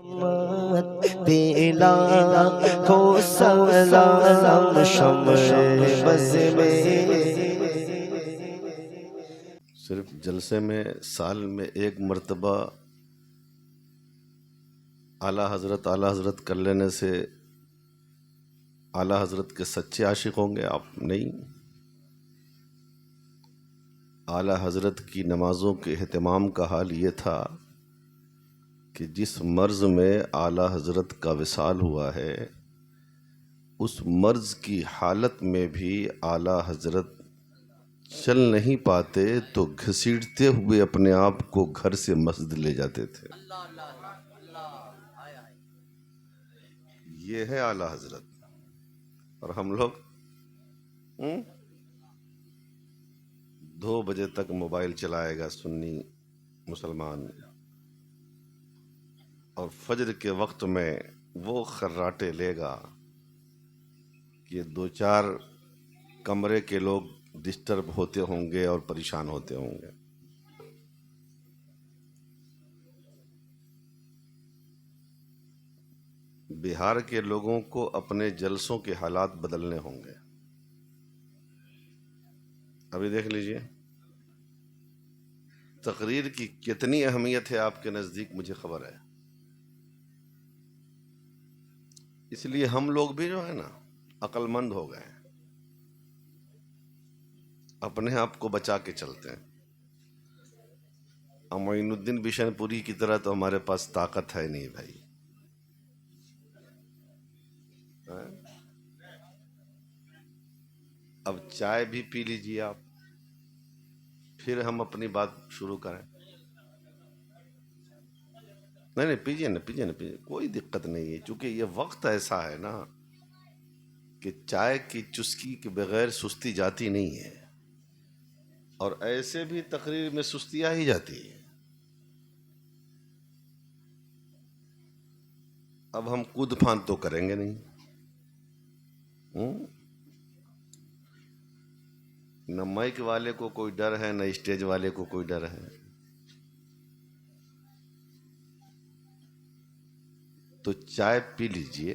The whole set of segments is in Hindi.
पीला हो सलाम शम्शे बज़ में। सिर्फ जलसे में साल में एक मर्तबा आला हज़रत कर लेने से आला हज़रत के सच्चे आशिक होंगे आप? नहीं। आला हज़रत की नमाज़ों के एहतमाम का हाल ये था कि जिस मर्ज़ में आला हज़रत का विसाल हुआ है उस मर्ज़ की हालत में भी आला हज़रत चल नहीं पाते तो घसीटते हुए अपने आप को घर से मस्जिद ले जाते थे। ये है आला हज़रत। और हम लोग 2 बजे तक मोबाइल चलाएगा सुन्नी मुसलमान, और फजर के वक्त में वो खर्राटे लेगा कि 2-4 कमरे के लोग डिस्टर्ब होते होंगे और परेशान होते होंगे। बिहार के लोगों को अपने जलसों के हालात बदलने होंगे। अभी देख लीजिए तकरीर की कितनी अहमियत है आपके नज़दीक, मुझे खबर है। इसलिए हम लोग भी जो है ना अक्लमंद हो गए, अपने आप को बचा के चलते हैं। मोइनुद्दीन बिशनपुरी की तरह तो हमारे पास ताकत है नहीं भाई। अब चाय भी पी लीजिए आप, फिर हम अपनी बात शुरू करें। नहीं पीजिए ना, पीजिए, कोई दिक्कत नहीं है, क्योंकि ये वक्त ऐसा है ना कि चाय की चुस्की के बगैर सुस्ती जाती नहीं है, और ऐसे भी तकरीर में सुस्ती आ ही जाती है। अब हम कूद फांद तो करेंगे नहीं। न माइक वाले को कोई डर है, न स्टेज वाले को कोई डर है। तो चाय पी लीजिए।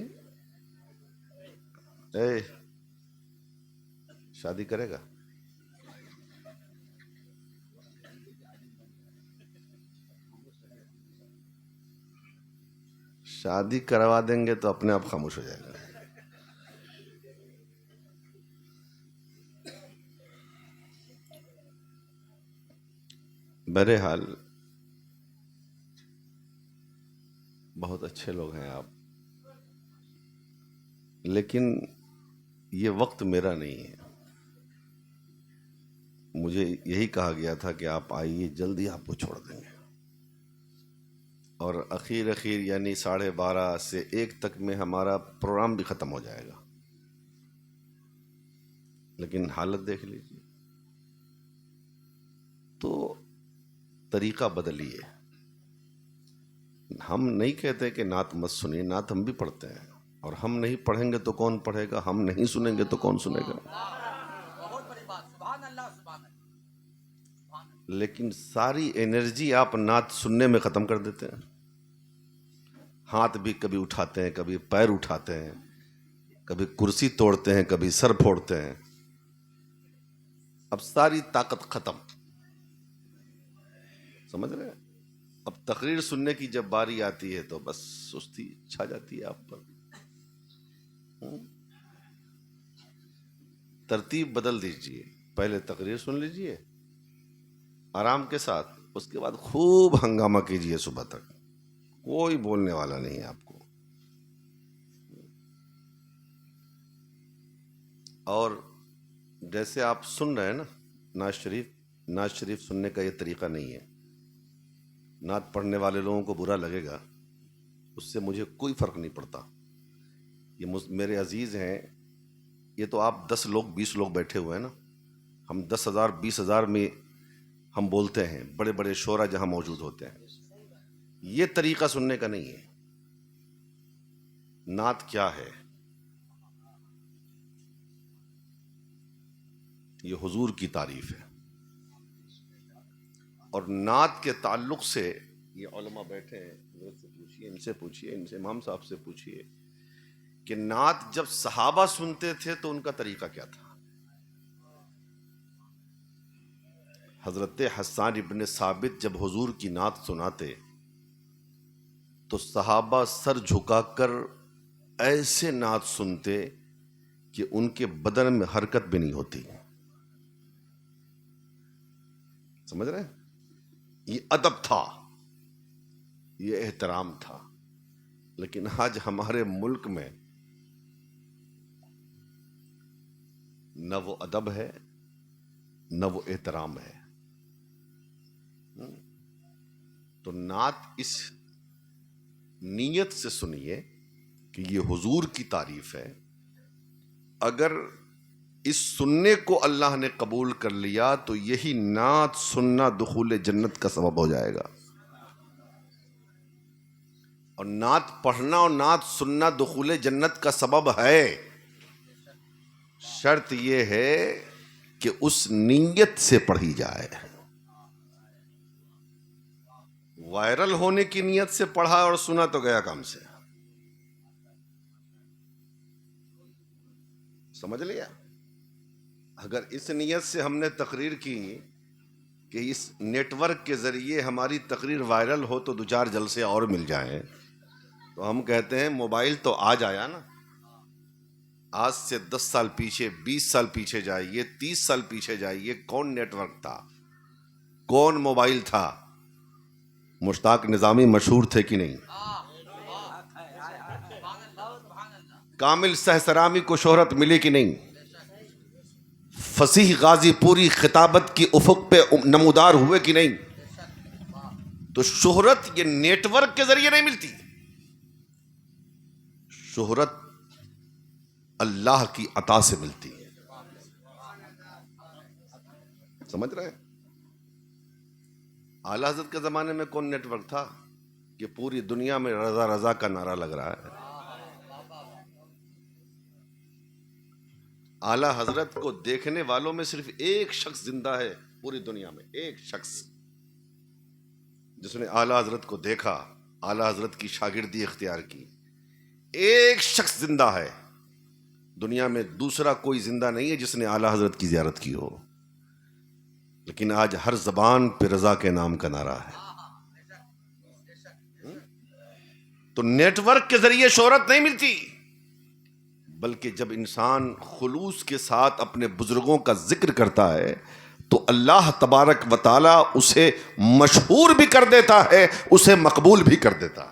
ए, शादी करेगा? शादी करवा देंगे तो अपने आप खामोश हो जाएगा। बहरहाल बहुत अच्छे लोग हैं आप, लेकिन ये वक्त मेरा नहीं है। मुझे यही कहा गया था कि आप आइए, जल्दी आपको छोड़ देंगे, और अखीर यानी 12:30 से 1 तक में हमारा प्रोग्राम भी ख़त्म हो जाएगा। लेकिन हालत देख लीजिए। तो तरीका बदलिए। हम नहीं कहते कि नात मत सुनिए, नात हम भी पढ़ते हैं, और हम नहीं पढ़ेंगे तो कौन पढ़ेगा, हम नहीं सुनेंगे तो कौन सुनेगा। लेकिन सारी एनर्जी आप नात सुनने में ख़त्म कर देते हैं। हाथ भी कभी उठाते हैं, कभी पैर उठाते हैं, कभी कुर्सी तोड़ते हैं, कभी सर फोड़ते हैं। अब सारी ताकत खत्म, समझ रहे हैं? अब तकरीर सुनने की जब बारी आती है तो बस सुस्ती छा जाती है आप पर। तरतीब बदल दीजिए। पहले तकरीर सुन लीजिए आराम के साथ, उसके बाद खूब हंगामा कीजिए सुबह तक। कोई बोलने वाला नहीं है आपको। और जैसे आप सुन रहे हैं ना नाज शरीफ सुनने का ये तरीका नहीं है। नात पढ़ने वाले लोगों को बुरा लगेगा, उससे मुझे कोई फ़र्क नहीं पड़ता। ये मेरे अजीज़ हैं। ये तो आप 10 लोग 20 लोग बैठे हुए हैं ना, हम 10,000 20,000 में हम बोलते हैं, बड़े बड़े शोरा जहां मौजूद होते हैं। ये तरीका सुनने का नहीं है। नात क्या है? ये हुजूर की तारीफ है। और नात के ताल्लुक से ये उलमा बैठे हैं, पूछिए, इनसे पूछिए, इनसे इमाम साहब से पूछिए कि नात जब सहाबा सुनते थे तो उनका तरीका क्या था। हजरत हस्सान इब्ने साबित जब हुजूर की नात सुनाते तो सहाबा सर झुकाकर ऐसे नात सुनते कि उनके बदन में हरकत भी नहीं होती। समझ रहे हैं? ये अदब था, ये एहतराम था। लेकिन आज हमारे मुल्क में न वो अदब है न वो एहतराम है। तो नात इस नीयत से सुनिए कि ये हुजूर की तारीफ है। अगर इस सुनने को अल्लाह ने कबूल कर लिया तो यही नात सुनना दुखूले जन्नत का सबब हो जाएगा। और नात पढ़ना और नात सुनना दुखूले जन्नत का सबब है। शर्त यह है कि उस नीयत से पढ़ी जाए। वायरल होने की नीयत से पढ़ा और सुना तो गया काम से। समझ लिया? अगर इस नीयत से हमने तकरीर की कि इस नेटवर्क के जरिए हमारी तकरीर वायरल हो तो दो चार जलसे और मिल जाएं, तो हम कहते हैं मोबाइल तो आज आया ना। आज से 10 साल पीछे, 20 साल पीछे जाइए, 30 साल पीछे जाइए, कौन नेटवर्क था, कौन मोबाइल था? मुश्ताक निजामी मशहूर थे कि नहीं? कामिल सहसरामी को शोहरत मिली कि नहीं? फसीह गाजी पूरी खिताबत की उफुक पे नमूदार हुए कि नहीं? तो शोहरत ये नेटवर्क के जरिए नहीं मिलती। शोहरत अल्लाह की अता से मिलती है। समझ रहे हैं? आला हज़रत के जमाने में कौन नेटवर्क था कि पूरी दुनिया में रजा रजा का नारा लग रहा है? आला हजरत को देखने वालों में सिर्फ एक शख्स जिंदा है पूरी दुनिया में, एक शख्स जिसने आला हजरत को देखा, आला हजरत की शागिर्दी इख्तियार की। एक शख्स जिंदा है दुनिया में, दूसरा कोई जिंदा नहीं है जिसने आला हजरत की जियारत की हो। लेकिन आज हर जबान पे रजा के नाम का नारा है। तो नेटवर्क के जरिए शोहरत नहीं मिलती, बल्कि जब इंसान खुलूस के साथ अपने बुजुर्गों का जिक्र करता है तो अल्लाह तबारक व तआला उसे मशहूर भी कर देता है, उसे मकबूल भी कर देता है।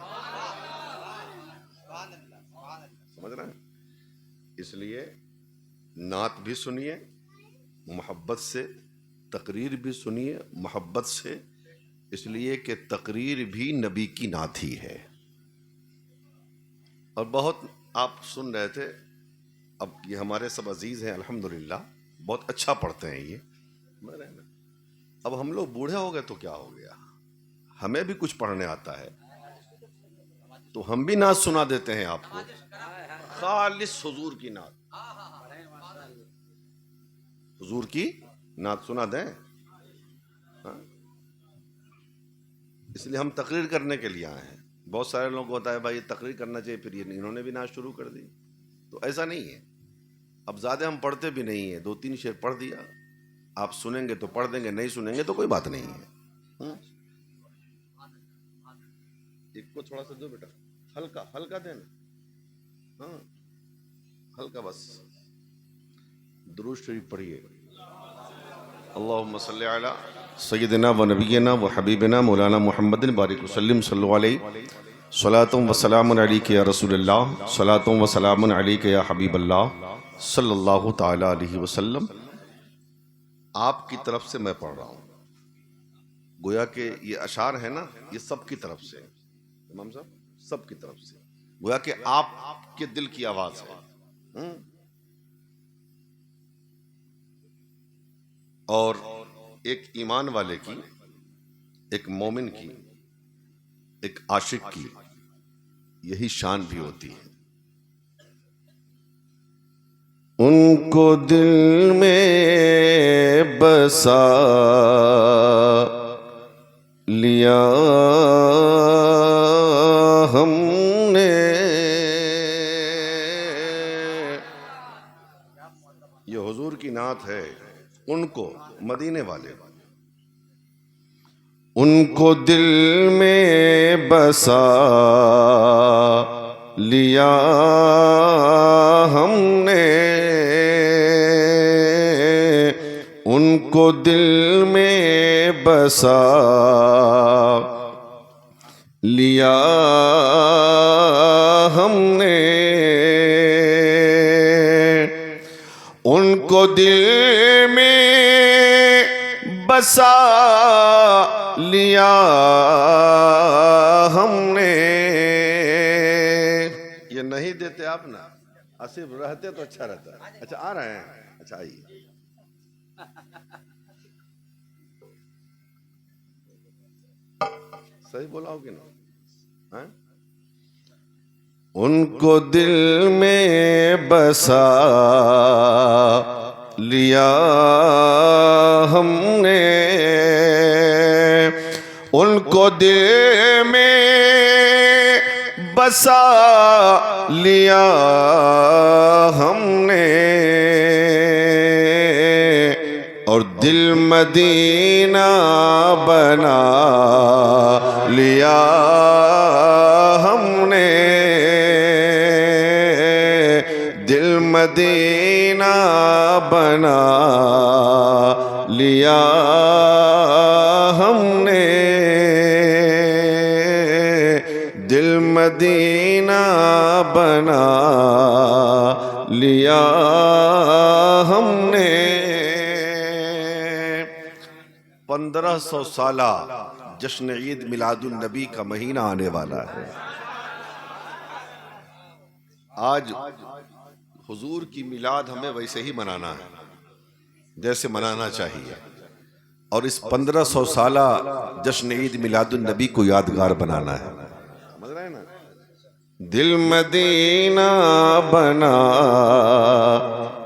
समझ रहे हैं? इसलिए नात भी सुनिए मोहब्बत से, तकरीर भी सुनिए मोहब्बत से, इसलिए कि तकरीर भी नबी की नात ही है। और बहुत आप सुन रहे थे, अब ये हमारे सब अजीज हैं अल्हम्दुलिल्लाह, बहुत अच्छा पढ़ते हैं ये। अब हम लोग बूढ़े हो गए तो क्या हो गया, हमें भी कुछ पढ़ने आता है तो हम भी नात सुना देते हैं आपको। खालिस हुजूर की नात, हुजूर की नात सुना दें। हाँ? इसलिए हम तकरीर करने के लिए आए हैं। बहुत सारे लोगों को होता है भाई ये तकरीर करना चाहिए, फिर ये इन्होंने भी नात शुरू कर दी। तो ऐसा नहीं है। अब ज्यादा हम पढ़ते भी नहीं है, 2-3 शेर पढ़ दिया, आप सुनेंगे तो पढ़ देंगे, नहीं सुनेंगे तो कोई बात नहीं है। एक को थोड़ा सा दो बेटा, हल्का हल्का देना। हाँ हल्का बस। दुरूद शरीफ पढ़िए। अल्लाहुम्मा सल्ली अला सय्यिदिना व नबिय्यिना व हबीबिना मौलाना मुहम्मदिन बारिक वसल्लम सल्लल्लाहु अलैहि सलातुम व सलामुन अलैका या रसूलल्लाह, सलातुम व सलामुन अलैका या हबीबल्लाह सल्लल्लाहु ताला अलैहि वसल्लम। आपकी तरफ से मैं पढ़ रहा हूँ, गोया के ये अशार है ना, ये सबकी तरफ से, इमाम साहब सबकी तरफ से, गोया के आपके दिल की आवाज है। और एक ईमान वाले की, एक मोमिन की, एक आशिक की यही शान भी होती है। उनको दिल में बसा लिया हमने, ये हुजूर की नात है, उनको, मदीने वाले, उनको दिल में बसा लिया हमने, उनको दिल में बसा लिया हमने, उनको दिल में बसा लिया हमने। ये नहीं देते आप ना, सिर्फ रहते तो अच्छा रहता। अच्छा आ रहे हैं, अच्छा आइए। सही बोला हो कि ना? हाँ? उनको दिल में बसा लिया हमने, उनको दिल में बसा लिया हमने, और दिल मदीना बना लिया हमने, दिल मदीना बना लिया हमने, दिल मदीना बना लिया हमने। 1500 साला जश्न ईद मिलादुन नबी का महीना आने वाला है। आज हुजूर की मिलाद हमें वैसे ही मनाना है जैसे मनाना चाहिए, और इस 1500 साला जश्न ईद मिलादुन नबी को यादगार बनाना है। समझ रहे हैं ना? दिल मदीना बना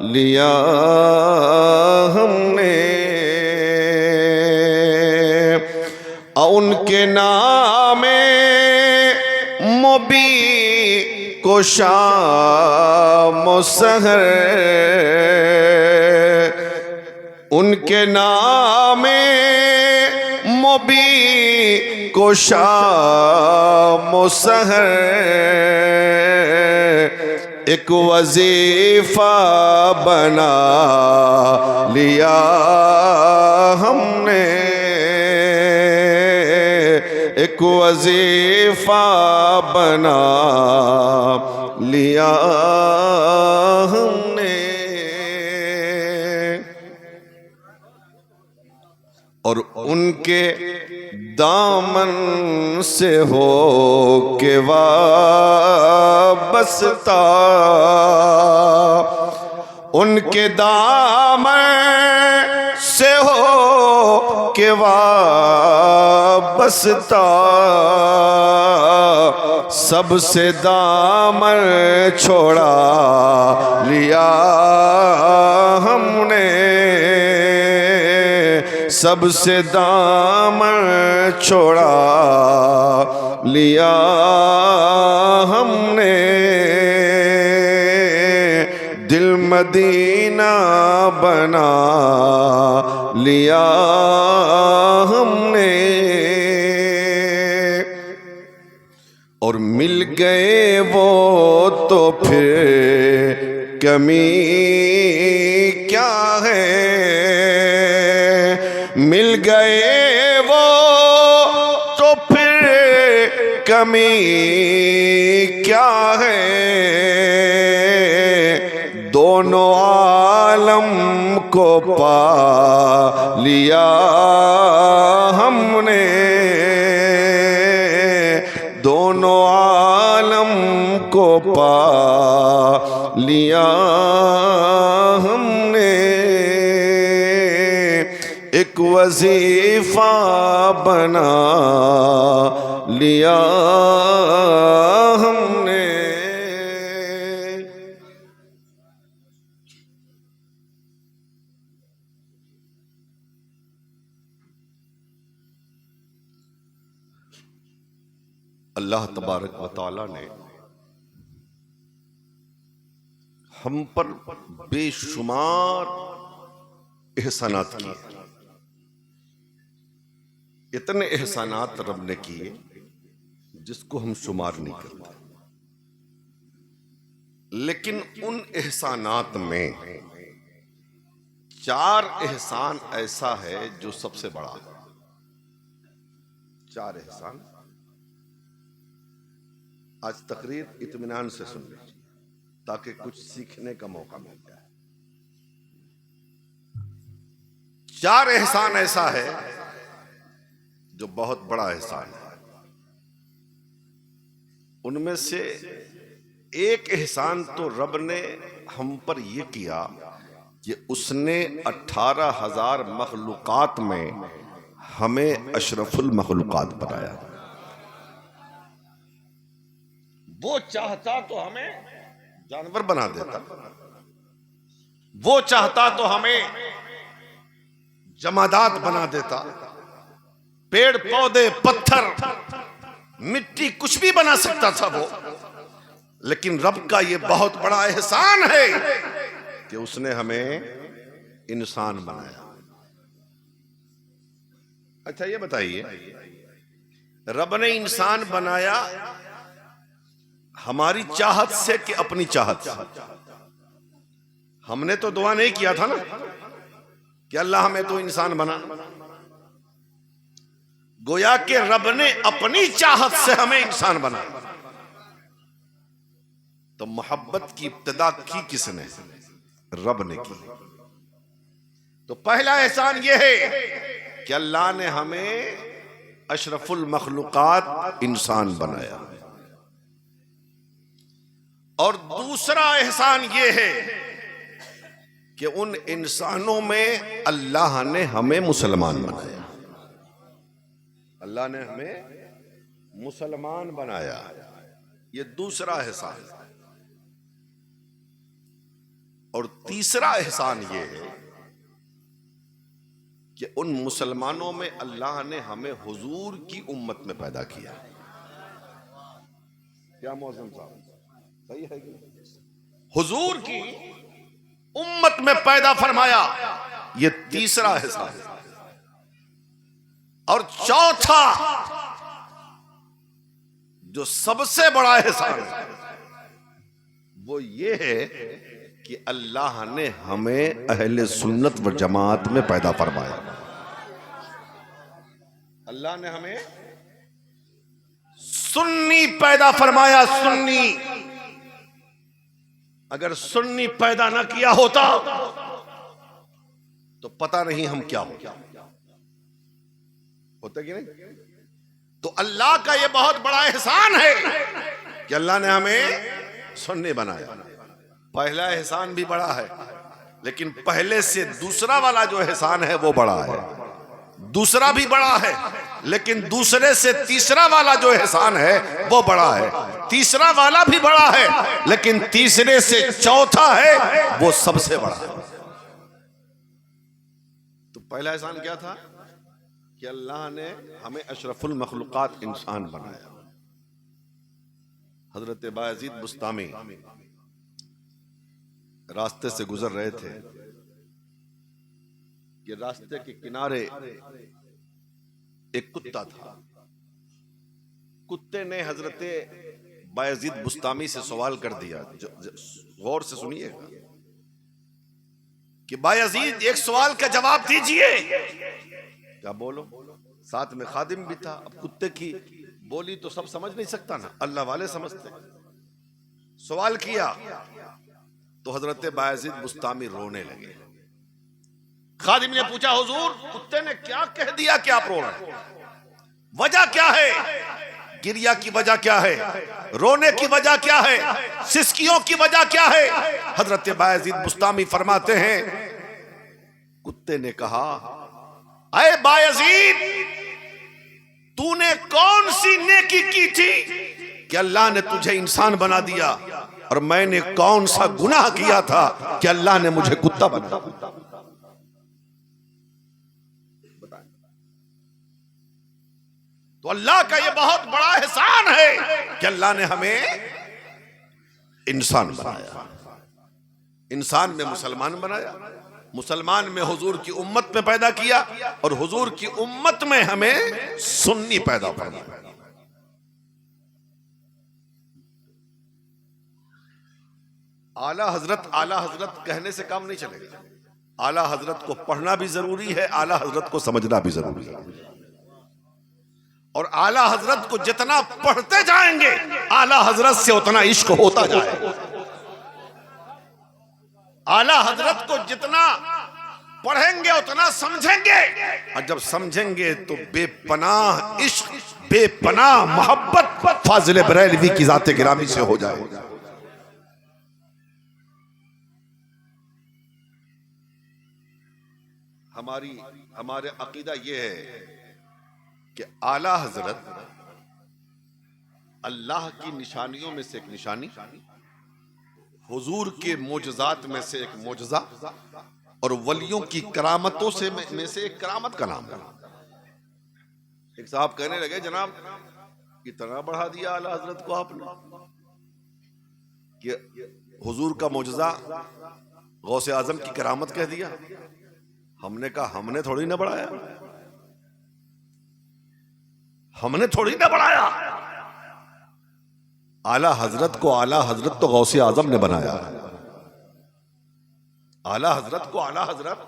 लिया हमने, उनके नामे मोबी को शाम सहर, उनके नामे मोबी को शाम सहर, एक वजीफा बना लिया हमने, एक वजीफा बना लिया हमने, और उनके दामन से हो के वाबस्ता, उनके दामन से हो के वाबस्ता, सबसे दामन छोड़ा लिया हमने, सबसे दामन छोड़ा लिया हमने, दिल मदीना बना लिया हमने, और मिल गए वो तो फिर कमी क्या है, मिल गए वो तो फिर कमी क्या है, दोनों आलम को पा लिया हमने, दोनों आलम को पा लिया हमने, एक वजीफा बना लिया हमने। अल्लाह तबारक व तआला ने हम पर बेशुमार एहसानात किए, इतने एहसानात रब ने किए जिसको हम शुमार नहीं करते। लेकिन उन एहसानात में 4 एहसान ऐसा है जो सबसे बड़ा है। 4 एहसान। आज तकरीर इत्मीनान से सुन लीजिए ताकि कुछ सीखने का मौका मिल जाए। 4 एहसान ऐसा है जो बहुत बड़ा एहसान है। उनमें से एक एहसान तो रब ने हम पर यह किया कि उसने 18,000 मखलूकात में हमें अशरफुल मखलूकात बनाया। वो चाहता तो हमें जानवर बना देता, वो चाहता तो हमें जमादात बना देता, पेड़ पौधे पत्थर मिट्टी कुछ भी बना सकता था वो। लेकिन रब का ये बहुत बड़ा एहसान है कि उसने हमें इंसान बनाया। अच्छा ये बताइए, रब ने इंसान बनाया हमारी चाहत से कि अपनी चाहत से? हमने तो दुआ नहीं किया था ना कि अल्लाह हमें तो इंसान बना। गोया के रब ने अपनी चाहत से हमें इंसान बनाया। तो मोहब्बत की इब्तिदा की किसने? रब ने की। तो पहला एहसान यह है कि अल्लाह ने हमें अशरफुल मखलूकात इंसान बनाया। और दूसरा एहसान यह है कि उन इंसानों में अल्लाह ने हमें मुसलमान बनाया। अल्लाह ने हमें मुसलमान बनाया। ये दूसरा एहसान है। और तीसरा एहसान ये है कि उन मुसलमानों में अल्लाह ने हमें हुजूर की उम्मत में पैदा किया। क्या मौसम साहब सही है कि हुजूर की उम्मत में पैदा फरमाया। ये तीसरा एहसान है। और चौथा जो सबसे बड़ा एहसान है वो ये है कि अल्लाह ने हमें अहले सुन्नत व जमात में पैदा फरमाया। अल्लाह ने हमें सुन्नी पैदा फरमाया। सुन्नी। अगर सुन्नी पैदा ना किया होता तो पता नहीं हम क्या होते कि नहीं। तो अल्लाह का यह बहुत बड़ा एहसान है कि अल्लाह ने हमें सुन्नी बनाया। पहला एहसान भी बड़ा है, लेकिन पहले से दूसरा वाला जो एहसान है वो बड़ा है। दूसरा भी बड़ा है, लेकिन दूसरे से तीसरा वाला जो एहसान है वो बड़ा है। तीसरा वाला भी बड़ा है, लेकिन तीसरे से चौथा है वो सबसे बड़ा है। तो पहला एहसान क्या था कि अल्लाह ने हमें अशरफुल मखलूकात इंसान बनाया। हजरत बायजीद बुस्तामी रास्ते से गुजर रहे थे कि रास्ते के किनारे एक कुत्ता था। कुत्ते ने हजरत बायजीद बुस्तामी से सवाल कर दिया। गौर से सुनिएगा कि बायजीद एक सवाल का जवाब दीजिए। क्या बोलो? साथ में खादिम भी था। अब कुत्ते की बोली तो सब समझ नहीं सकता ना, अल्लाह वाले समझते। सवाल किया तो हजरत बायजीद बुस्तामी रोने लगे। खादिम ने पूछा, हुजूर कुत्ते ने क्या कह दिया कि आप रो रहे हैं? वजह क्या है? गिरिया की वजह क्या है? रोने की वजह क्या है? सिसकियों की वजह क्या है? हजरत बायजीद बुस्तामी फरमाते हैं, कुत्ते ने कहा, अरे बायजीद, तूने कौन सी नेकी की थी कि अल्लाह ने तुझे इंसान बना दिया, और मैंने कौन सा गुनाह किया था कि अल्लाह ने मुझे कुत्ता बना दिया? तो अल्लाह का यह बहुत बड़ा एहसान है कि अल्लाह ने हमें इंसान बनाया। इंसान में मुसलमान बनाया, मुसलमान में हुजूर की उम्मत में पैदा किया, और हुजूर की उम्मत में हमें सुन्नी पैदा फरमाया। आला हजरत कहने से काम नहीं चलेगा। आला हजरत को पढ़ना भी जरूरी है, आला हजरत को समझना भी जरूरी है। और आला हजरत को जितना पढ़ते जाएंगे आला हजरत से उतना इश्क होता जाएगा। आला हजरत को जितना पढ़ेंगे उतना समझेंगे, और जब समझेंगे तो बेपनाह इश्क, बेपनाह मोहब्बत फाजिल बरेलवी की जाते गिरामी से हो जाएगा। हमारे अकीदा यह है कि आला हजरत अल्लाह की निशानियों में से एक निशानी, हुजूर के मोजज़ात में से एक मोजज़ा, और वलियों की करामतों से में से एक करामत का नाम है। एक साहब कहने लगे, जनाब इतना बढ़ा दिया आला हजरत को आपने कि हुजूर का मोजज़ा गौसे आजम की करामत कह दिया। हमने कहा, हमने थोड़ी ना बढ़ाया, हमने थोड़ी ना बढ़ाया। आला हजरत को आला हजरत तो गौसे आजम ने बनाया। आला हजरत को आला हजरत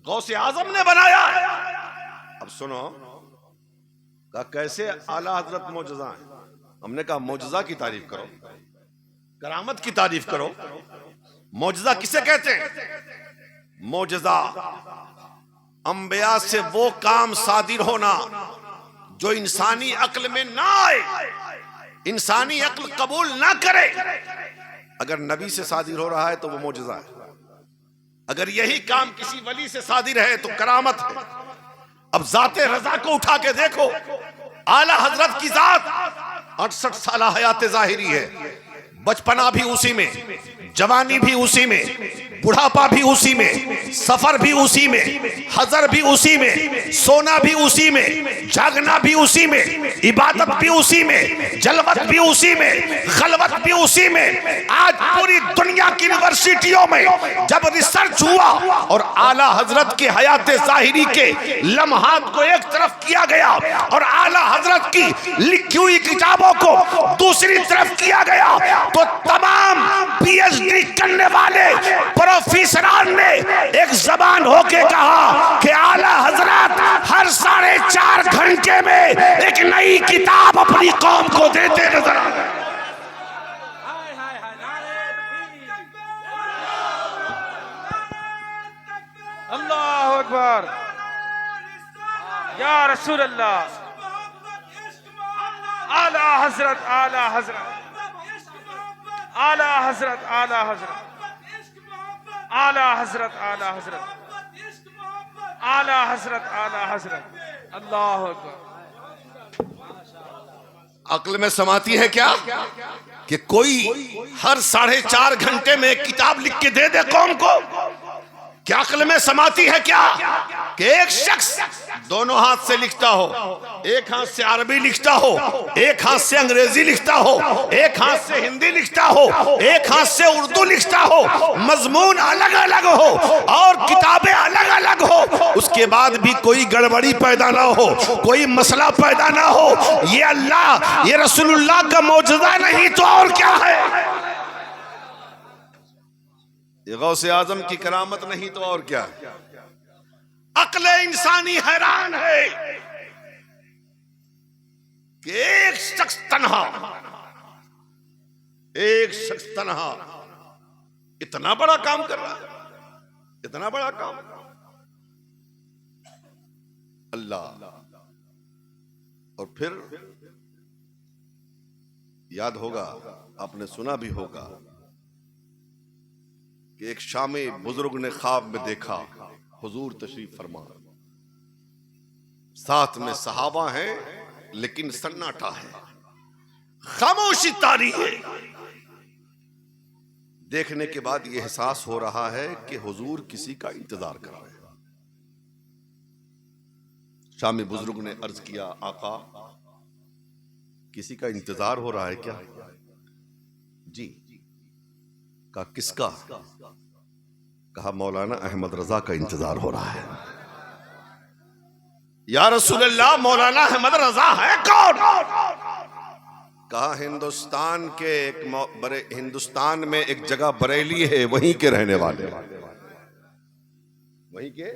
गौसे आजम ने बनाया। अब सुनो, कहा कैसे आला हजरत मौजज़ा है? हमने कहा मौजज़ा की तारीफ करो, करामत की तारीफ करो। मौजज़ा किसे कहते हैं? मौजज़ा अंबिया से वो काम सादिर होना जो इंसानी अक्ल में ना आए, इंसानी अक्ल कबूल ना करे। अगर नबी से सादिर हो रहा है तो वो मौजज़ा है, अगर यही काम किसी वली से सादिर है तो करामत है। अब जाते रजा को उठा के देखो, आला हजरत की जात 68 साल हयात जाहिरी है, बचपना भी उसी में, जवानी भी उसी में, बुढ़ापा भी उसी में, सफर भी उसी में, हजर भी उसी में, सोना भी उसी में, जागना भी उसी में, इबादत भी उसी में, जलवत भी उसी में, खलवत भी उसी में। आज पूरी दुनिया की यूनिवर्सिटियों में जब रिसर्च हुआ और आला हजरत के हयात ज़ाहिरी के लम्हात को एक तरफ किया गया और आला हजरत की लिखी हुई किताबों को दूसरी तरफ किया गया, तो तमाम पीएचडी करने वाले प्रोफेसरान ने एक जबान होके कहा कि आला हजरत हर 4.5 घंटे में एक नई किताब अपनी कौम को देते नजर आ गए। अल्लाह अकबर, या रसूल अल्लाह। आला हजरत, आला हजरत, आला हजरत, आला हजरत, आला हजरत, आला हजरत, आला हजरत, आला हजरत। अल्लाह अकबर। अक्ल में समाती है क्या कि कोई हर 4.5 घंटे में एक किताब लिख के दे दे कौम को? क्या अक्ल में समाती है क्या कि एक शख्स दोनों हाथ से लिखता हो, एक हाथ से अरबी लिखता हो, एक हाथ से अंग्रेजी लिखता हो, एक हाथ से हिंदी लिखता हो, एक हाथ से उर्दू लिखता हो, मजमून अलग अलग हो और किताबें अलग अलग हो, उसके बाद भी कोई गड़बड़ी पैदा ना हो, कोई मसला पैदा ना हो? ये अल्लाह, ये रसूलुल्लाह का मौजज़ा नहीं तो और क्या है? ये गौसे आजम की करामत नहीं तो और क्या? अक्ल इंसानी हैरान है कि एक शख्स तन्हा इतना बड़ा काम कर रहा है, इतना बड़ा काम। अल्लाह। और फिर याद होगा, आपने सुना भी होगा कि एक शामी बुजुर्ग ने ख्वाब में देखा हुजूर तशरीफ फरमा, साथ में सहाबा हैं लेकिन सन्नाटा है, खामोशी तारी है। देखने के बाद यह एहसास हो रहा है कि हुजूर किसी का इंतजार कर रहे हैं। शामी बुजुर्ग ने अर्ज किया, आका किसी का इंतजार हो रहा है क्या? जी। का किसका? कहा मौलाना अहमद रजा का इंतजार हो रहा है। या रसूल अल्लाह, मौलाना अहमद रजा है कौन? कहा हिंदुस्तान के हिंदुस्तान में एक जगह बरेली है, वहीं के रहने वाले, वहीं के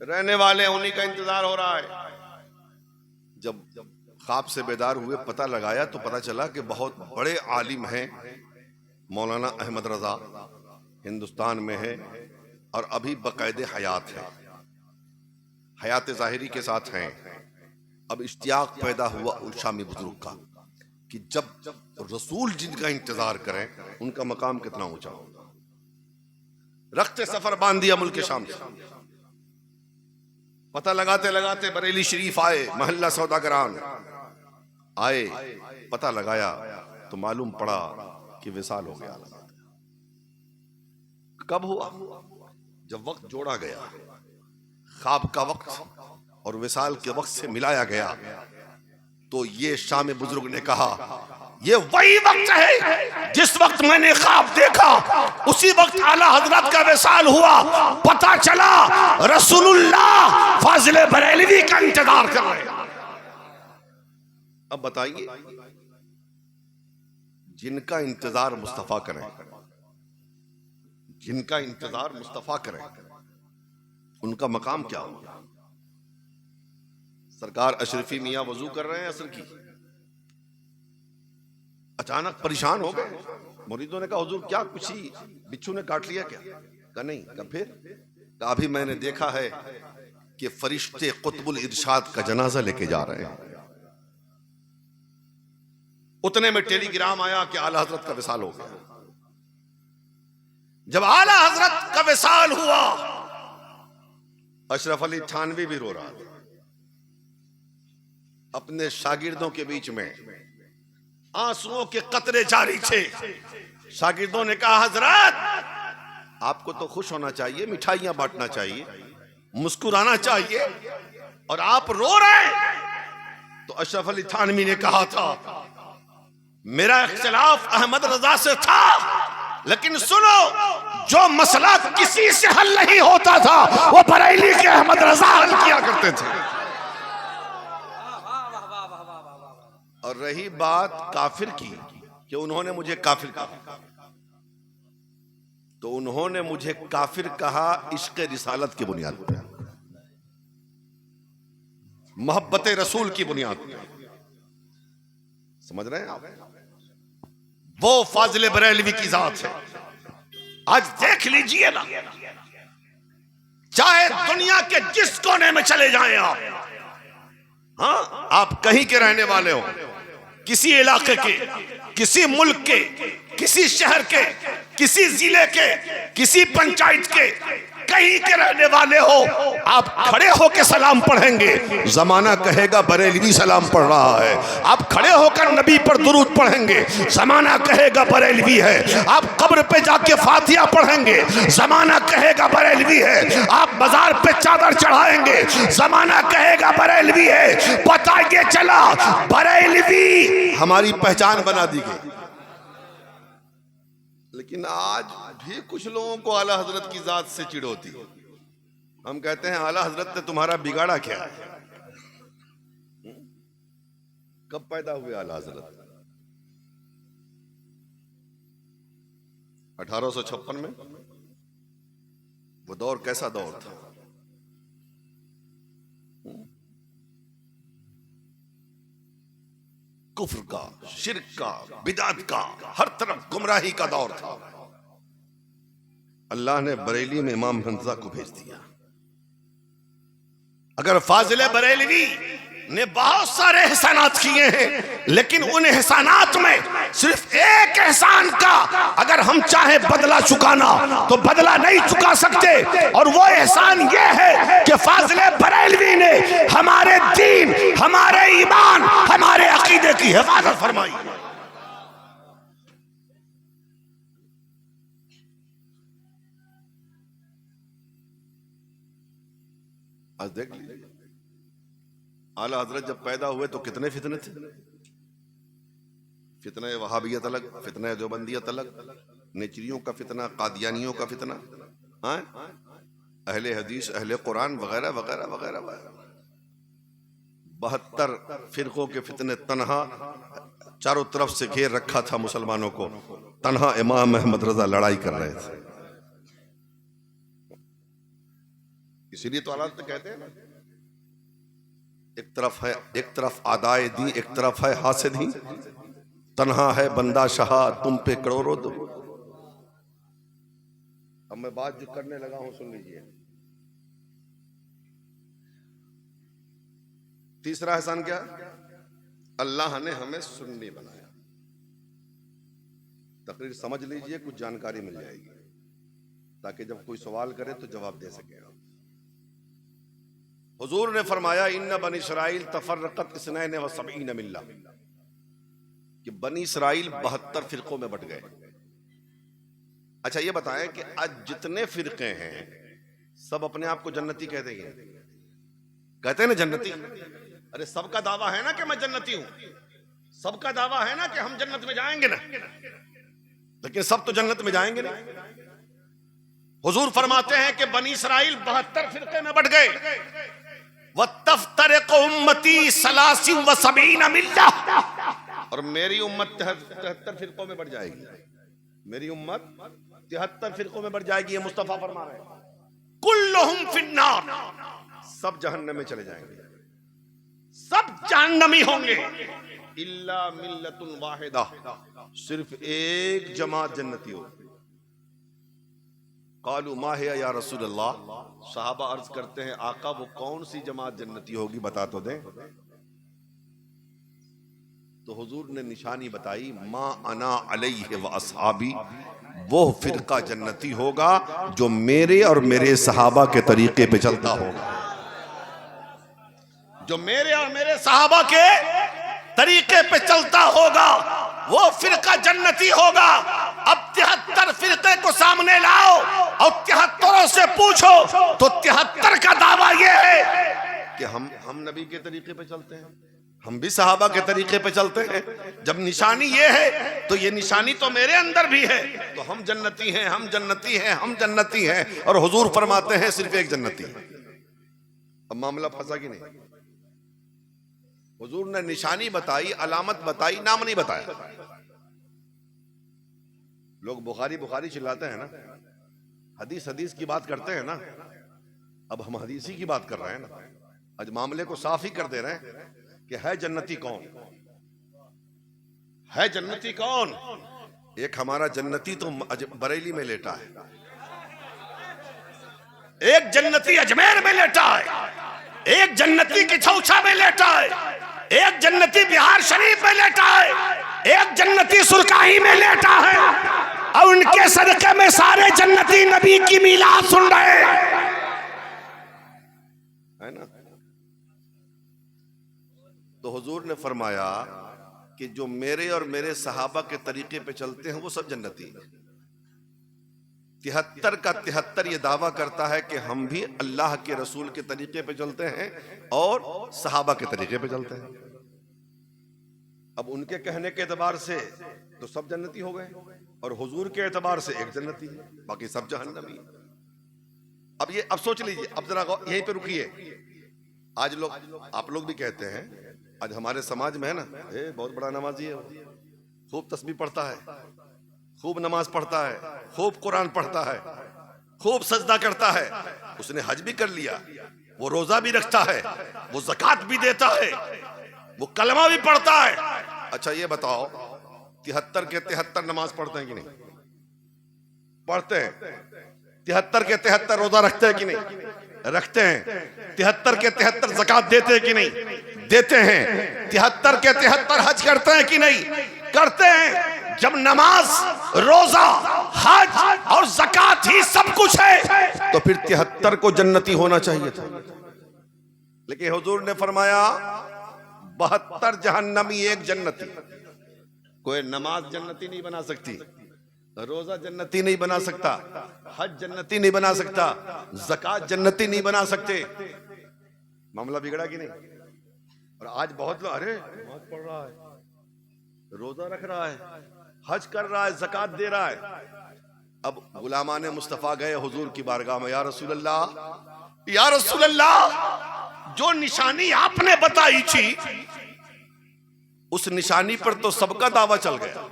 रहने वाले, उन्हीं का इंतजार हो रहा है। जब ख्वाब से बेदार हुए, पता लगाया तो पता चला कि बहुत बड़े आलिम हैं मौलाना अहमद रजा, हिंदुस्तान में है और अभी बकायदे हयात है, हयात ज़ाहिरी के साथ हैं। अब इश्तियाक पैदा हुआ उन शामी बुजुर्ग का कि जब रसूल जिनका इंतजार करें उनका मकाम कितना ऊंचा होगा। रखते सफर बांध दिया मुल्क शाम से, पता लगाते लगाते बरेली शरीफ आए, महल्ला सौदागरान आए, पता लगाया तो मालूम पड़ा कि विसाल हो गया। कब हुआ? जब वक्त जोड़ा गया, ख्वाब का वक्त और विसाल के वक्त से मिलाया गया, तो ये शाम बुजुर्ग ने कहा ये वही वक्त है जिस वक्त मैंने ख्वाब देखा, उसी वक्त आला हजरत का विसाल हुआ। पता चला रसूलुल्लाह फाजिले बरेलवी का इंतजार कर रहे हैं। अब बताइए, जिनका इंतजार मुस्तफा करें, जिनका इंतजार मुस्तफा करें, उनका मकाम क्या होगा? सरकार अशरफी मियां वजू कर रहे हैं असर की, अचानक परेशान हो गए। मुरीदों ने कहा हुजूर क्या कुछ ही बिच्छू ने काट लिया क्या? कहा नहीं। कहा फिर? कहा अभी मैंने देखा है कि फरिश्ते कुतुबुल इरशाद का जनाजा लेके जा रहे हैं। उतने में टेलीग्राम आया कि आला हजरत का विसाल हो गया। जब आला हजरत का विसाल हुआ, अशरफ अली थानवी भी रो रहा था। अपने शागिर्दों के बीच में आंसुओं के कतरे जारी थे। शागिर्दों ने कहा हजरत आपको तो खुश होना चाहिए, मिठाइयां बांटना चाहिए, मुस्कुराना चाहिए, और आप रो रहे हैं। तो अशरफ अली थानवी ने कहा था मेरा इख्तिलाफ अहमद रजा से था, लेकिन सुनो, जो मसला किसी से हल नहीं होता था वो बरेली के अहमद रजा हल किया करते थे। और रही बात काफिर की कि उन्होंने मुझे काफिर कहा, तो उन्होंने मुझे काफिर कहा इश्क रिसालत की बुनियाद पर, मोहब्बत रसूल की बुनियाद पर। समझ रहे हैं आप? वो फाजिल बरेलवी की जात है। आज देख लीजिए ना, चाहे दुनिया के जिस कोने में चले जाएं आप, हाँ, आप कहीं के रहने वाले हो, किसी इलाके के, किसी मुल्क के, किसी शहर के, किसी जिले के, किसी पंचायत के, कहीं के रहने वाले हो, आप खड़े होकर सलाम पढ़ेंगे, जमाना कहेगा बरेलवी सलाम पढ़ रहा है। आप खड़े होकर नबी पर दुरूद पढ़ेंगे, जमाना कहेगा बरेलवी है। आप कब्र पे जाके फातिहा पढ़ेंगे, जमाना कहेगा बरेलवी है। आप बाजार पे चादर चढ़ाएंगे, जमाना कहेगा बरेलवी है। पता ये चला बरेलवी हमारी पहचान बना दी गई। लेकिन आज भी कुछ लोगों को आला हजरत की जात से चिढ़ होती है। हम कहते हैं आला हजरत ने तुम्हारा बिगाड़ा क्या है? कब पैदा हुए आला हजरत? 1856 में। वो दौर कैसा दौर था? कुफ्र का, शिर्क का, बिदात का, हर तरफ गुमराही का दौर था। अल्लाह ने बरेली में इमाम हमजा को भेज दिया। अगर फाजिल बरेलवी ने बहुत सारे एहसानात किए हैं, लेकिन उन एहसानात में सिर्फ एक एहसान का अगर हम चाहे बदला चुकाना तो बदला नहीं चुका सकते, और वो एहसान ये है कि फाजिल बरेलवी ने हमारे दीन, हमारे ईमान, हमारे अकीदे की हिफाजत फरमाई। आज देख लीजिए, आला हजरत जब पैदा हुए तो कितने फितने थे। फितने वहाबियत अलग, फितने देवबंदियत अलग, नेचरियों का फितना, कादियानियों का फितना, हाँ? अहले हदीस, अहले कुरान वगैरह वगैरह वगैरह वगैरह। 72 फिरकों के फितने तन्हा चारों तरफ से घेर रखा था मुसलमानों को, तन्हा इमाम अहमद रजा लड़ाई कर रहे थे। इसीलिए तो हालात कहते हैं ना, एक तरफ आदाए दी, एक तरफ है हासिदी, तन्हा है बंदा शाह तुम पे करोड़ों दो। अब मैं बात जो करने लगा हूं सुन लीजिए। तीसरा एहसान क्या? अल्लाह ने हमें सुन्नी बनाया। तकरीर समझ लीजिए, कुछ जानकारी मिल जाएगी, ताकि जब कोई सवाल करे तो जवाब दे सके। हुजूर ने फरमाया इन्ना बनी इसराइल तफर्रकत इसनैन व सबईन मिल्ला, कि बनी इसराइल 72 फिरकों में बट गए। अच्छा ये बताएं कि आज जितने फिरके हैं सब अपने आप को जन्नती कह देंगे? कहते हैं ना जन्नती। अरे सबका दावा है ना कि मैं जन्नती हूं, सबका दावा है ना कि हम जन्नत में जाएंगे ना, लेकिन सब तो जन्नत में जाएंगे नहीं। हुजूर फरमाते हैं कि बनी इसराइल 72 फिरके में बट गए। वतफ्तरिकु उम्मती सलासिन व सबईन मिल्ला, और मेरी उम्मत 73 फिरकों में बढ़ जाएगी। मेरी उम्मत 73 फिरकों में बढ़ जाएगी। ये मुस्तफा फरमा रहे हैं कुल्लुहुम फिन्नार, सब जहन्नम में चले जाएंगे, सब जहन्नमी होंगे। इल्ला मिल्लतुन वाहिदा, सिर्फ एक जमात जन्नती होगी। कालू मा है या रसूल अल्लाह, सहाबा अर्ज करते हैं आका वो कौन सी जमात जन्नती होगी, बता तो दें। तो हुजूर ने निशानी बताई, मा अना अलैहि व अस्हाबी, वो फिरका जन्नती होगा जो मेरे और मेरे सहाबा के तरीके पे चलता होगा। जो मेरे और मेरे सहाबा के तरीके पे चलता होगा वो फिरका जन्नती होगा। अब 73 फिरके को सामने लाओ और 73 से पूछो तो 73 का दावा ये है कि हम नबी के तरीके पे चलते हैं, हम भी सहाबा के तरीके पे चलते हैं। जब निशानी ये है तो ये निशानी तो मेरे अंदर भी है, तो हम जन्नती हैं, हम जन्नती हैं, हम जन्नती हैं। और हुजूर फरमाते हैं सिर्फ एक जन्नती है। अब मामला फंसा कि नहीं? हुजूर ने निशानी बताई, अलामत बताई, नाम नहीं बताया। लोग बुखारी बुखारी चिल्लाते हैं ना, हदीस हदीस की बात करते हैं ना। अब हम हदीसी की बात कर रहे हैं ना। आज मामले को साफ ही कर दे रहे हैं कि है जन्नती कौन, है जन्नती कौन। एक हमारा जन्नती तो बरेली में लेटा है, एक जन्नती अजमेर में लेटा है, एक जन्नती किछौछा में लेटा है, एक जन्नती बिहार शरीफ में लेटा है, एक जन्नती सुरकाही में लेटा है, और उनके सदके में सारे जन्नती नबी की मीलाद सुन रहे है ना। तो हुजूर ने फरमाया कि जो मेरे और मेरे सहाबा के तरीके पे चलते हैं वो सब जन्नती हैं। 73 का 73 ये दावा करता है कि हम भी अल्लाह के रसूल के तरीके पे चलते हैं और सहाबा के तरीके पे चलते हैं। अब उनके कहने के एतबार से तो सब जन्नती हो गए, और हुजूर के एतबार से एक जन्नती है, बाकी सब जहन्नमी। अब सोच लीजिए, अब जरा यहीं पे रुकिए। आज लोग, आप लोग भी कहते हैं, आज हमारे समाज में है ना, बहुत बड़ा नमाजी है, खूब तस्बीह पढ़ता है, खूब नमाज पढ़ता है, खूब कुरान पढ़ता है, खूब सजदा करता है, उसने हज भी कर लिया, वो रोजा भी रखता है, वो ज़कात भी देता है, वो कलमा भी पढ़ता है। अच्छा ये बताओ 73 के 73 नमाज पढ़ते हैं कि नहीं? पढ़ते हैं। 73 के 73 रोजा रखते हैं कि नहीं? रखते हैं। 73 के 73 ज़कात देते हैं कि नहीं? देते हैं। 73 के 73 हज करते हैं कि नहीं? करते हैं। जब नमाज, रोजा, हज और ज़कात ही सब कुछ है तो फिर 73 को जन्नती होना चाहिए था। लेकिन हुजूर ने फरमाया 72 जहन्नमी, एक जन्नती। कोई नमाज जन्नती नहीं बना सकती, रोजा जन्नती नहीं बना सकता, हज जन्नती नहीं बना सकता, ज़कात जन्नती नहीं बना सकते। मामला बिगड़ा कि नहीं? और आज बहुत लोग, अरे नमाज पढ़ रहा है, रोजा रख रहा है, हज कर रहा है, ज़कात दे रहा है, अब गुलामान मुस्तफ़ा गए हुजूर की बारगाह में, या रसूल अल्लाह, या रसूल अल्लाह, जो निशानी आपने बताई थी उस निशानी पर तो सबका दावा चल गया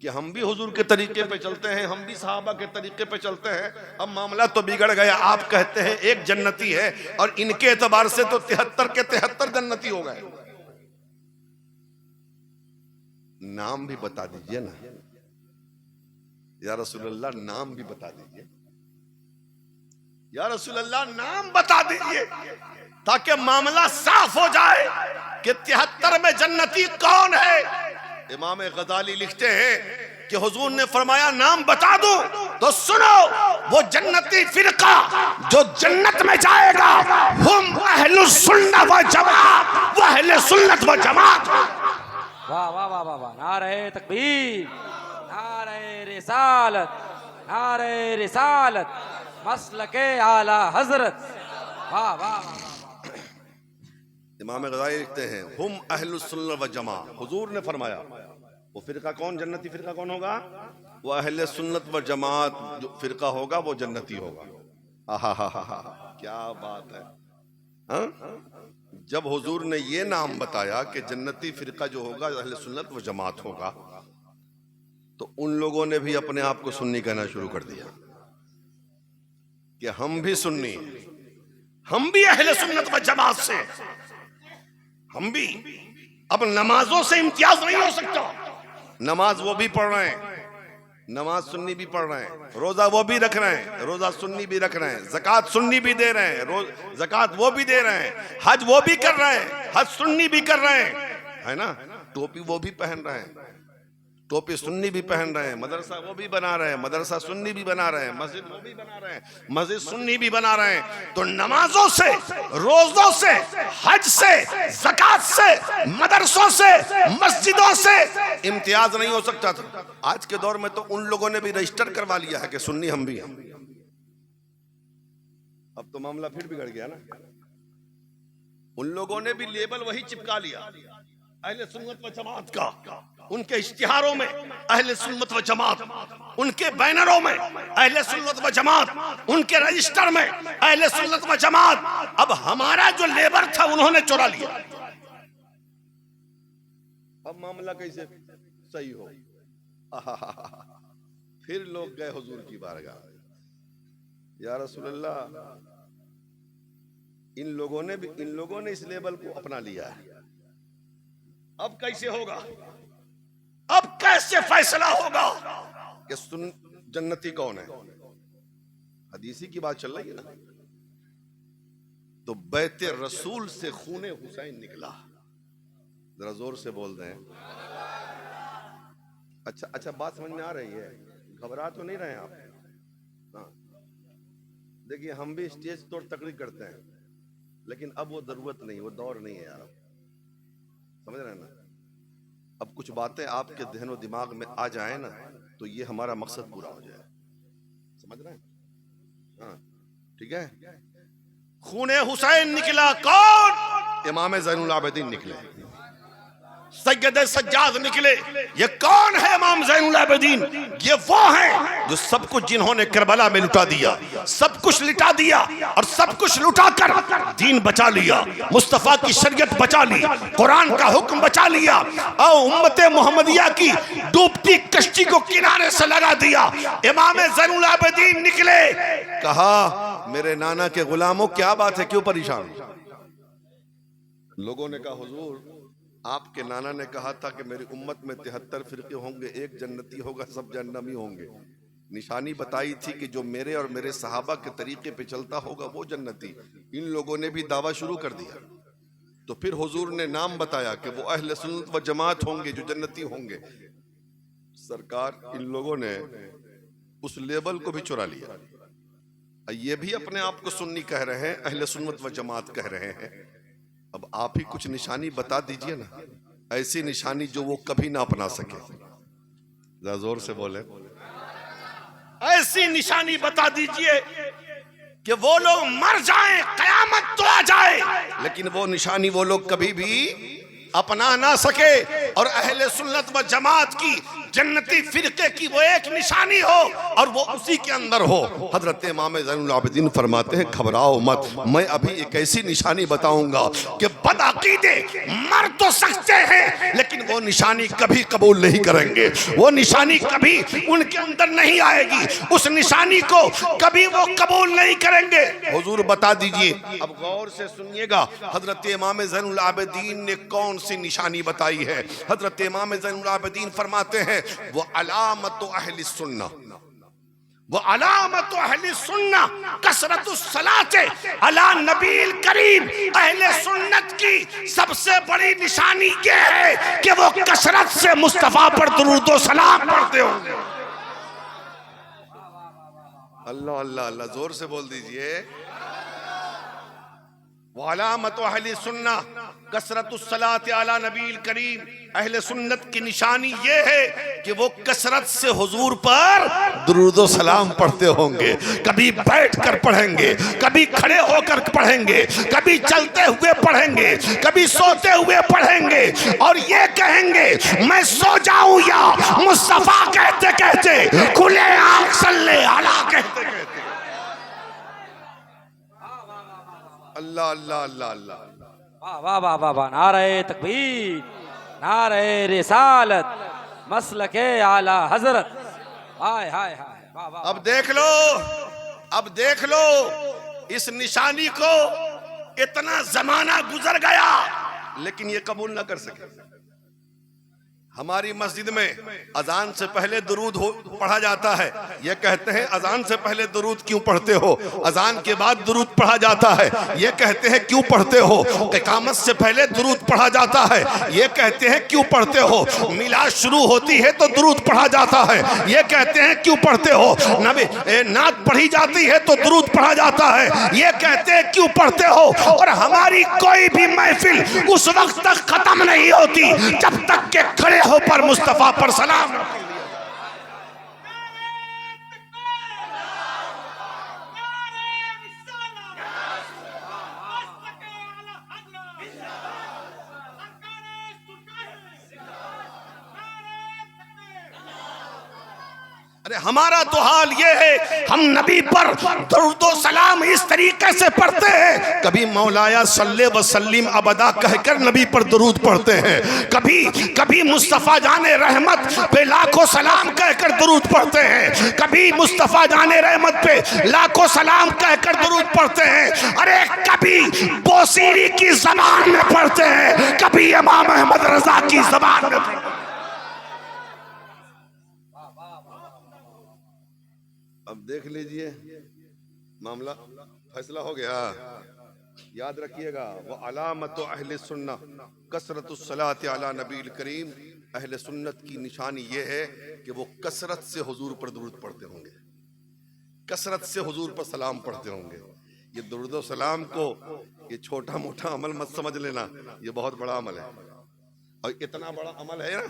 कि हम भी हुजूर के तरीके पे चलते हैं, हम भी सहाबा के तरीके पे चलते हैं। अब मामला तो बिगड़ गया। आप कहते हैं एक जन्नती है और इनके एतबार से तो 73 के 73 जन्नती हो गए। नाम भी बता दीजिए ना या रसूलल्लाह, नाम भी बता दीजिए या रसूलल्लाह, नाम बता दीजिए ताकि मामला साफ हो जाए कि 73 में जन्नती कौन है। इमाम गजाली लिखते हैं कि हुजूर ने फरमाया नाम बता दूं तो सुनो, वो जन्नती फिरका जो जन्नत में जाएगा, हम अहलुस सुन्नत व जमात, वो अहले सुन्नत व जमात। वाह वाह वाह वाह वाह, नारे तकबीर, नारे रिसालत, नारे रिसालत, मसलके आला हजरत। वाह वाह वाह। इमाम गज़ाली लिखते हैं हम अहलुस सुन्नत व जमा, हुजूर ने फरमाया वो फिरका कौन, जन्नती फिरका कौन होगा, वो अहले सुन्नत व जमात जो फिरका होगा वो जन्नती होगा। आहा हा हा हा, क्या बात है। हाँ? जब हुजूर ने ये नाम बताया कि जन्नती फिरका जो होगा अहले सुन्नत व जमात होगा, तो उन लोगों ने भी अपने आप को सुन्नी कहना शुरू कर दिया कि हम भी सुन्नी, हम भी अहले सुन्नत व जमात से, हम भी। अब नमाजों से इम्तियाज नहीं हो सकता। नमाज वो भी पढ़ रहे हैं, नमाज सुन्नी भी पढ़ रहे हैं, रोजा वो भी रख रहे हैं, रोजा सुन्नी भी रख रहे हैं, ज़कात सुन्नी भी दे रहे हैं, ज़कात वो भी दे रहे हैं, हज वो भी कर रहे हैं, हज सुन्नी भी कर रहे हैं, है ना। टोपी वो भी पहन रहे हैं, टोपी सुन्नी भी पहन रहे हैं, मदरसा वो भी बना रहे हैं, मदरसा सुन्नी भी बना रहे हैं, मस्जिद वो भी बना रहे हैं, मस्जिद सुन्नी भी बना रहे हैं। तो नमाजों से, रोजों से, हज से, ज़कात से, मदरसों से, मस्जिदों से इम्तियाज नहीं हो सकता था। आज के दौर में तो उन लोगों ने भी रजिस्टर करवा लिया है कि सुन्नी हम भी हैं। अब तो मामला फिर बिगड़ गया ना। उन लोगों ने भी लेबल वही चिपका लिया अहले सुन्नत व जमात का। उनके इश्तिहारों में अहले सुन्नत व जमात, उनके बैनरों में अहले सुन्नत व जमात, उनके रजिस्टर में अहले सुन्नत व जमात। अब हमारा जो लेबर था उन्होंने चुरा लिया। अब मामला कैसे सही हो। फिर लोग गए हुजूर की बारगाह, या रसूलल्लाह, इन लोगों ने इस लेबल को अपना लिया है। अब कैसे होगा, अब कैसे फैसला होगा कि जन्नती कौन है। हदीसी की बात चल रही है ना। तो बैते रसूल से खूने हुसैन निकला। जरा जोर से बोल दें। अच्छा बात समझ में आ रही है, घबरा तो नहीं रहे हैं आप। हाँ, देखिए हम भी स्टेज तोड़ तकरीर करते हैं, लेकिन अब वो जरूरत नहीं, वो दौर नहीं है यार। समझ रहे हैं ना। अब कुछ बातें आपके ज़हन और दिमाग में आ जाए ना, तो ये हमारा मकसद पूरा हो जाए। समझ रहे हैं। हाँ ठीक है। खूने हुसैन निकला कौन? इमाम ज़ैनुल आबिदीन निकले, सैयद सज्जाद निकले। ये कौन है इमाम ज़ैनुल आबिदीन? ये वो हैं जो सब कुछ जिन्होंने करबला में लुटा दिया, सब कुछ लुटा दिया और सब कुछ लुटा कर दीन बचा लिया, मुस्तफ़ा की शरीयत बचा ली, कुरान का हुक्म बचा लिया और उम्मत मोहम्मदिया की डूबती कश्ती को किनारे से लगा दिया। इमाम ज़ैनुल आबिदीन निकले, कहा मेरे नाना के गुलामों क्या बात है, क्यों परेशान? लोगों ने कहा हुजूर आपके नाना ने कहा था कि मेरी उम्मत में 73 फिरके होंगे, एक जन्नती होगा, सब जहन्नमी होंगे। निशानी बताई थी कि जो मेरे और मेरे सहाबा के तरीके पे चलता होगा वो जन्नती। इन लोगों ने भी दावा शुरू कर दिया। तो फिर हुजूर ने नाम बताया कि वो अहले सुन्नत व जमात होंगे जो जन्नती होंगे। सरकार इन लोगों ने उस लेबल को भी चुरा लिया। ये भी अपने आप को सुन्नी कह रहे हैं, अहले सुन्नत व जमात कह रहे हैं। अब आप ही कुछ निशानी बता दीजिए ना, ऐसी निशानी जो वो कभी ना अपना सके। जरा जोर से बोले, ऐसी निशानी बता दीजिए कि वो लोग मर जाएं, कयामत तो आ जाए, लेकिन वो निशानी वो लोग कभी भी अपना ना सके। और अहले सुन्नत व जमात की जन्नती फिरके की वो एक निशानी हो और वो उसी के अंदर हो। हजरत इमाम ज़ैनुल आबिदीन फरमाते हैं घबराओ मत, मैं अभी एक ऐसी निशानी बताऊंगा कि बदअकीदे मर तो सकते हैं लेकिन वो निशानी कभी कबूल नहीं करेंगे, वो निशानी कभी उनके अंदर नहीं आएगी, उस निशानी को कभी वो कबूल नहीं करेंगे। हुजूर बता दीजिए, अब गौर से सुनिएगा हजरत इमाम ज़ैनुल आबिदीन ने कौन सी निशानी बताई है। हजरत इमाम ज़ैनुल आबिदीन फरमाते हैं वो अलामत अहले सुन्ना, वो अलामत अहले सुन्ना कसरतुस सलात अला नबील करीम। अहले सुन्नत की सबसे बड़ी निशानी ये है कि वो कसरत से मुस्तफा पर दुरूद व सलाम पढ़ते होंगे। अल्लाह अल्लाह अल्लाह, जोर से बोल दीजिए। वो अलामत अहले सुन्ना कसरतुस सलात अला नबील करीम। अहले सुन्नत की निशानी ये है कि वो कसरत से हुजूर पर दुरूद व सलाम पढ़ते होंगे। कभी बैठ कर पढ़ेंगे, कभी खड़े होकर पढ़ेंगे, कभी चलते हुए पढ़ेंगे, कभी सोते हुए पढ़ेंगे और ये कहेंगे मैं सो जाऊं या मुस्तफा कहते कहते खुले आंख सल्ले अला कहते कहते। अल्लाह अल्लाह अल्लाह अल्लाह, वाह वाह वाह वाह वाह, नारे तकबीर, नारे रिसालत, मसलके आला हजरत। हाय हाय हाय, वाह वाह। अब देख लो, अब देख लो इस निशानी को इतना जमाना गुजर गया लेकिन ये कबूल ना कर सके। हमारी मस्जिद में अजान से पहले दुरूद पढ़ा जाता है। ये कहते हैं अजान से पहले दुरूद क्यों पढ़ते हो, अजान के बाद दुरूद पढ़ा जाता है। ये कहते हैं क्यों पढ़ते हो, इकामत से पहले दुरूद पढ़ा जाता है। ये कहते हैं क्यों पढ़ते हो, मिलाद शुरू होती है तो दुरूद पढ़ा जाता है। ये कहते हैं क्यों पढ़ते हो, नबी नात पढ़ी जाती है तो दुरूद पढ़ा जाता है। ये कहते हैं क्यों पढ़ते हो। और हमारी कोई भी महफिल उस वक्त तक खत्म नहीं होती जब तक के खड़े हो पर मुस्तफा पर सलाम। अरे हमारा तो हाल ये है, हम नबी पर दुरूद व सलाम इस तरीके से पढ़ते हैं। कभी मौलाया सल्ले व सल्लिम अबदा कहकर नबी पर दुरूद पढ़ते हैं, कभी कभी मुस्तफ़ा जाने रहमत पे लाखों सलाम कहकर दुरूद पढ़ते हैं, कभी मुस्तफ़ा जाने रहमत पे लाखों सलाम कहकर दुरूद पढ़ते हैं। अरे कभी बोसीरी की ज़बान में पढ़ते हैं, कभी इमाम अहमद रज़ा की ज़बान में। अब देख लीजिए मामला फैसला हो गया। याद रखिएगा वो अलामत अहले सुन्ना कसरतुस सलात अला नबील करीम। अहले सुन्नत की निशानी ये है कि वो कसरत से हुजूर पर दुरूद पढ़ते होंगे, कसरत से हुजूर पर सलाम पढ़ते होंगे। ये दुरूद व सलाम को ये छोटा मोटा अमल मत समझ लेना, ये बहुत बड़ा अमल है। और इतना बड़ा अमल है ना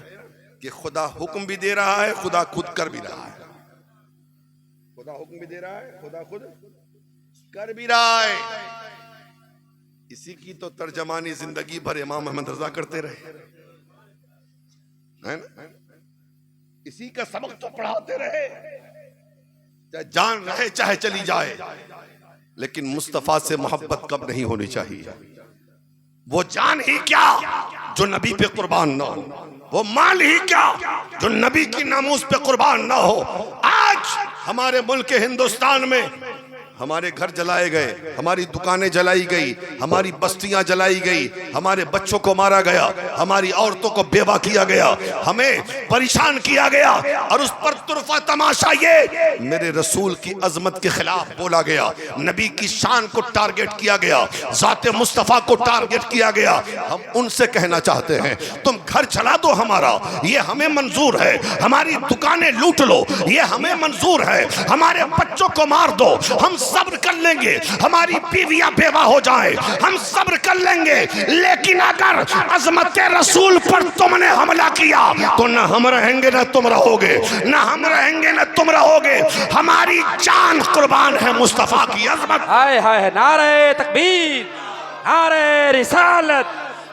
कि खुदा हुक्म भी दे रहा है, खुदा खुद कर भी रहा है। खुदा हुक्म भी दे रहा है, खुदा खुद कर भी रहा है। इसी की तो तर्जमानी जिंदगी भर इमाम अहमद रजा करते रहे, है ना? इसी का सबक तो पढ़ाते रहे, चाहे जान रहे चाहे चली जाए। लेकिन मुस्तफा से मोहब्बत कब नहीं होनी चाहिए। वो जान ही क्या जो नबी पे कुर्बान ना हो, वो माल ही क्या जो नबी की नामूस पे कुर्बान ना हो। आज हमारे मुल्क हिंदुस्तान में हमारे घर जलाए गए, हमारी दुकानें जलाई गई, हमारी बस्तियां जलाई गई, हमारे बच्चों को मारा गया, हमारी औरतों को बेवा किया गया, हमें परेशान किया गया। और उस पर तुरफा तमाशा ये मेरे रसूल की अजमत के खिलाफ बोला गया, नबी की शान को टारगेट किया गया, ज़ाते मुस्तफ़ा को टारगेट किया गया। हम उनसे कहना चाहते हैं तुम घर जला दो हमारा, ये हमें मंजूर है। हमारी दुकानें लूट लो, ये हमें मंजूर है। हमारे बच्चों को मार दो, हम सब्र कर लेंगे। हमारी बीवियां बेवा हो जाए, हम सब्र कर लेंगे। लेकिन अगर अजमत रसूल पर तुमने हमला किया तो न हम रहेंगे न तुम रहोगे, न हम रहेंगे न तुम रहोगे। हमारी जान कुर्बान है मुस्तफा की अजमत। हाय हाय, नारे तकबीर, नारे रिसालत,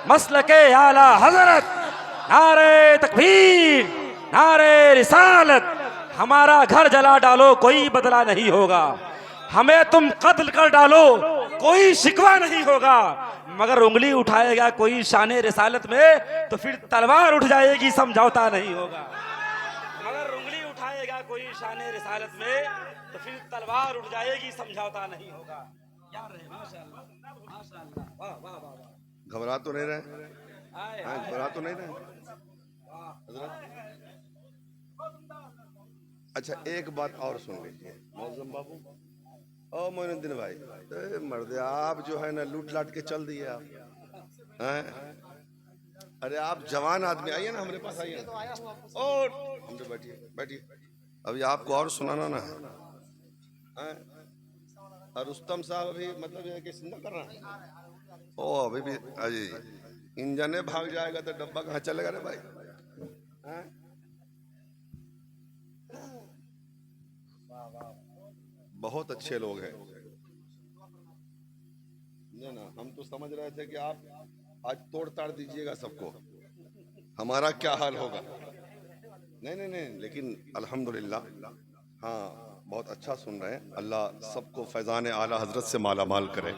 मसलके आला हजरत, नारे तकबीर, नारे रिसालत। हमारा घर जला डालो कोई बदला नहीं होगा, हमें तुम कत्ल कर डालो कोई शिकवा नहीं होगा, मगर उंगली उठाएगा कोई शान रिसालत में तो फिर तलवार उठ जाएगी समझौता नहीं होगा। मगर उंगली उठाएगा कोई शान रिसालत में तो फिर तलवार उठ जाएगी समझौता नहीं होगा। यार रहे माशाअल्लाह माशाअल्लाह, वाह वाह वाह। घबरा तो नहीं रहे? हाँ, घबरा तो नहीं रहे? अच्छा, एक बात और सुन लीजिए मौजम बाबू। ओ मोइनुद्दीन भाई, मर्द आप जो है ना लूट लाट के चल दिए आप हैं? अरे आप जवान आदमी, आइए ना हमारे पास, आइए। और हमसे बैठिए बैठिए, अभी आपको और सुनाना ना है। और रुस्तम साहब अभी मतलब ये कि जिंदा कर रहा है। ओ अभी भी अजी इंजन भाग जाएगा तो डब्बा कहाँ चलेगा रे भाई? हैं? बहुत अच्छे लोग हैं ना। हम तो समझ रहे थे कि आप आज तोड़ ताड़ दीजिएगा सबको, हमारा क्या हाल होगा। नहीं नहीं नहीं, लेकिन अल्हम्दुलिल्लाह हाँ बहुत अच्छा सुन रहे हैं। अल्लाह सबको फैज़ान आला हजरत से माला माल करे।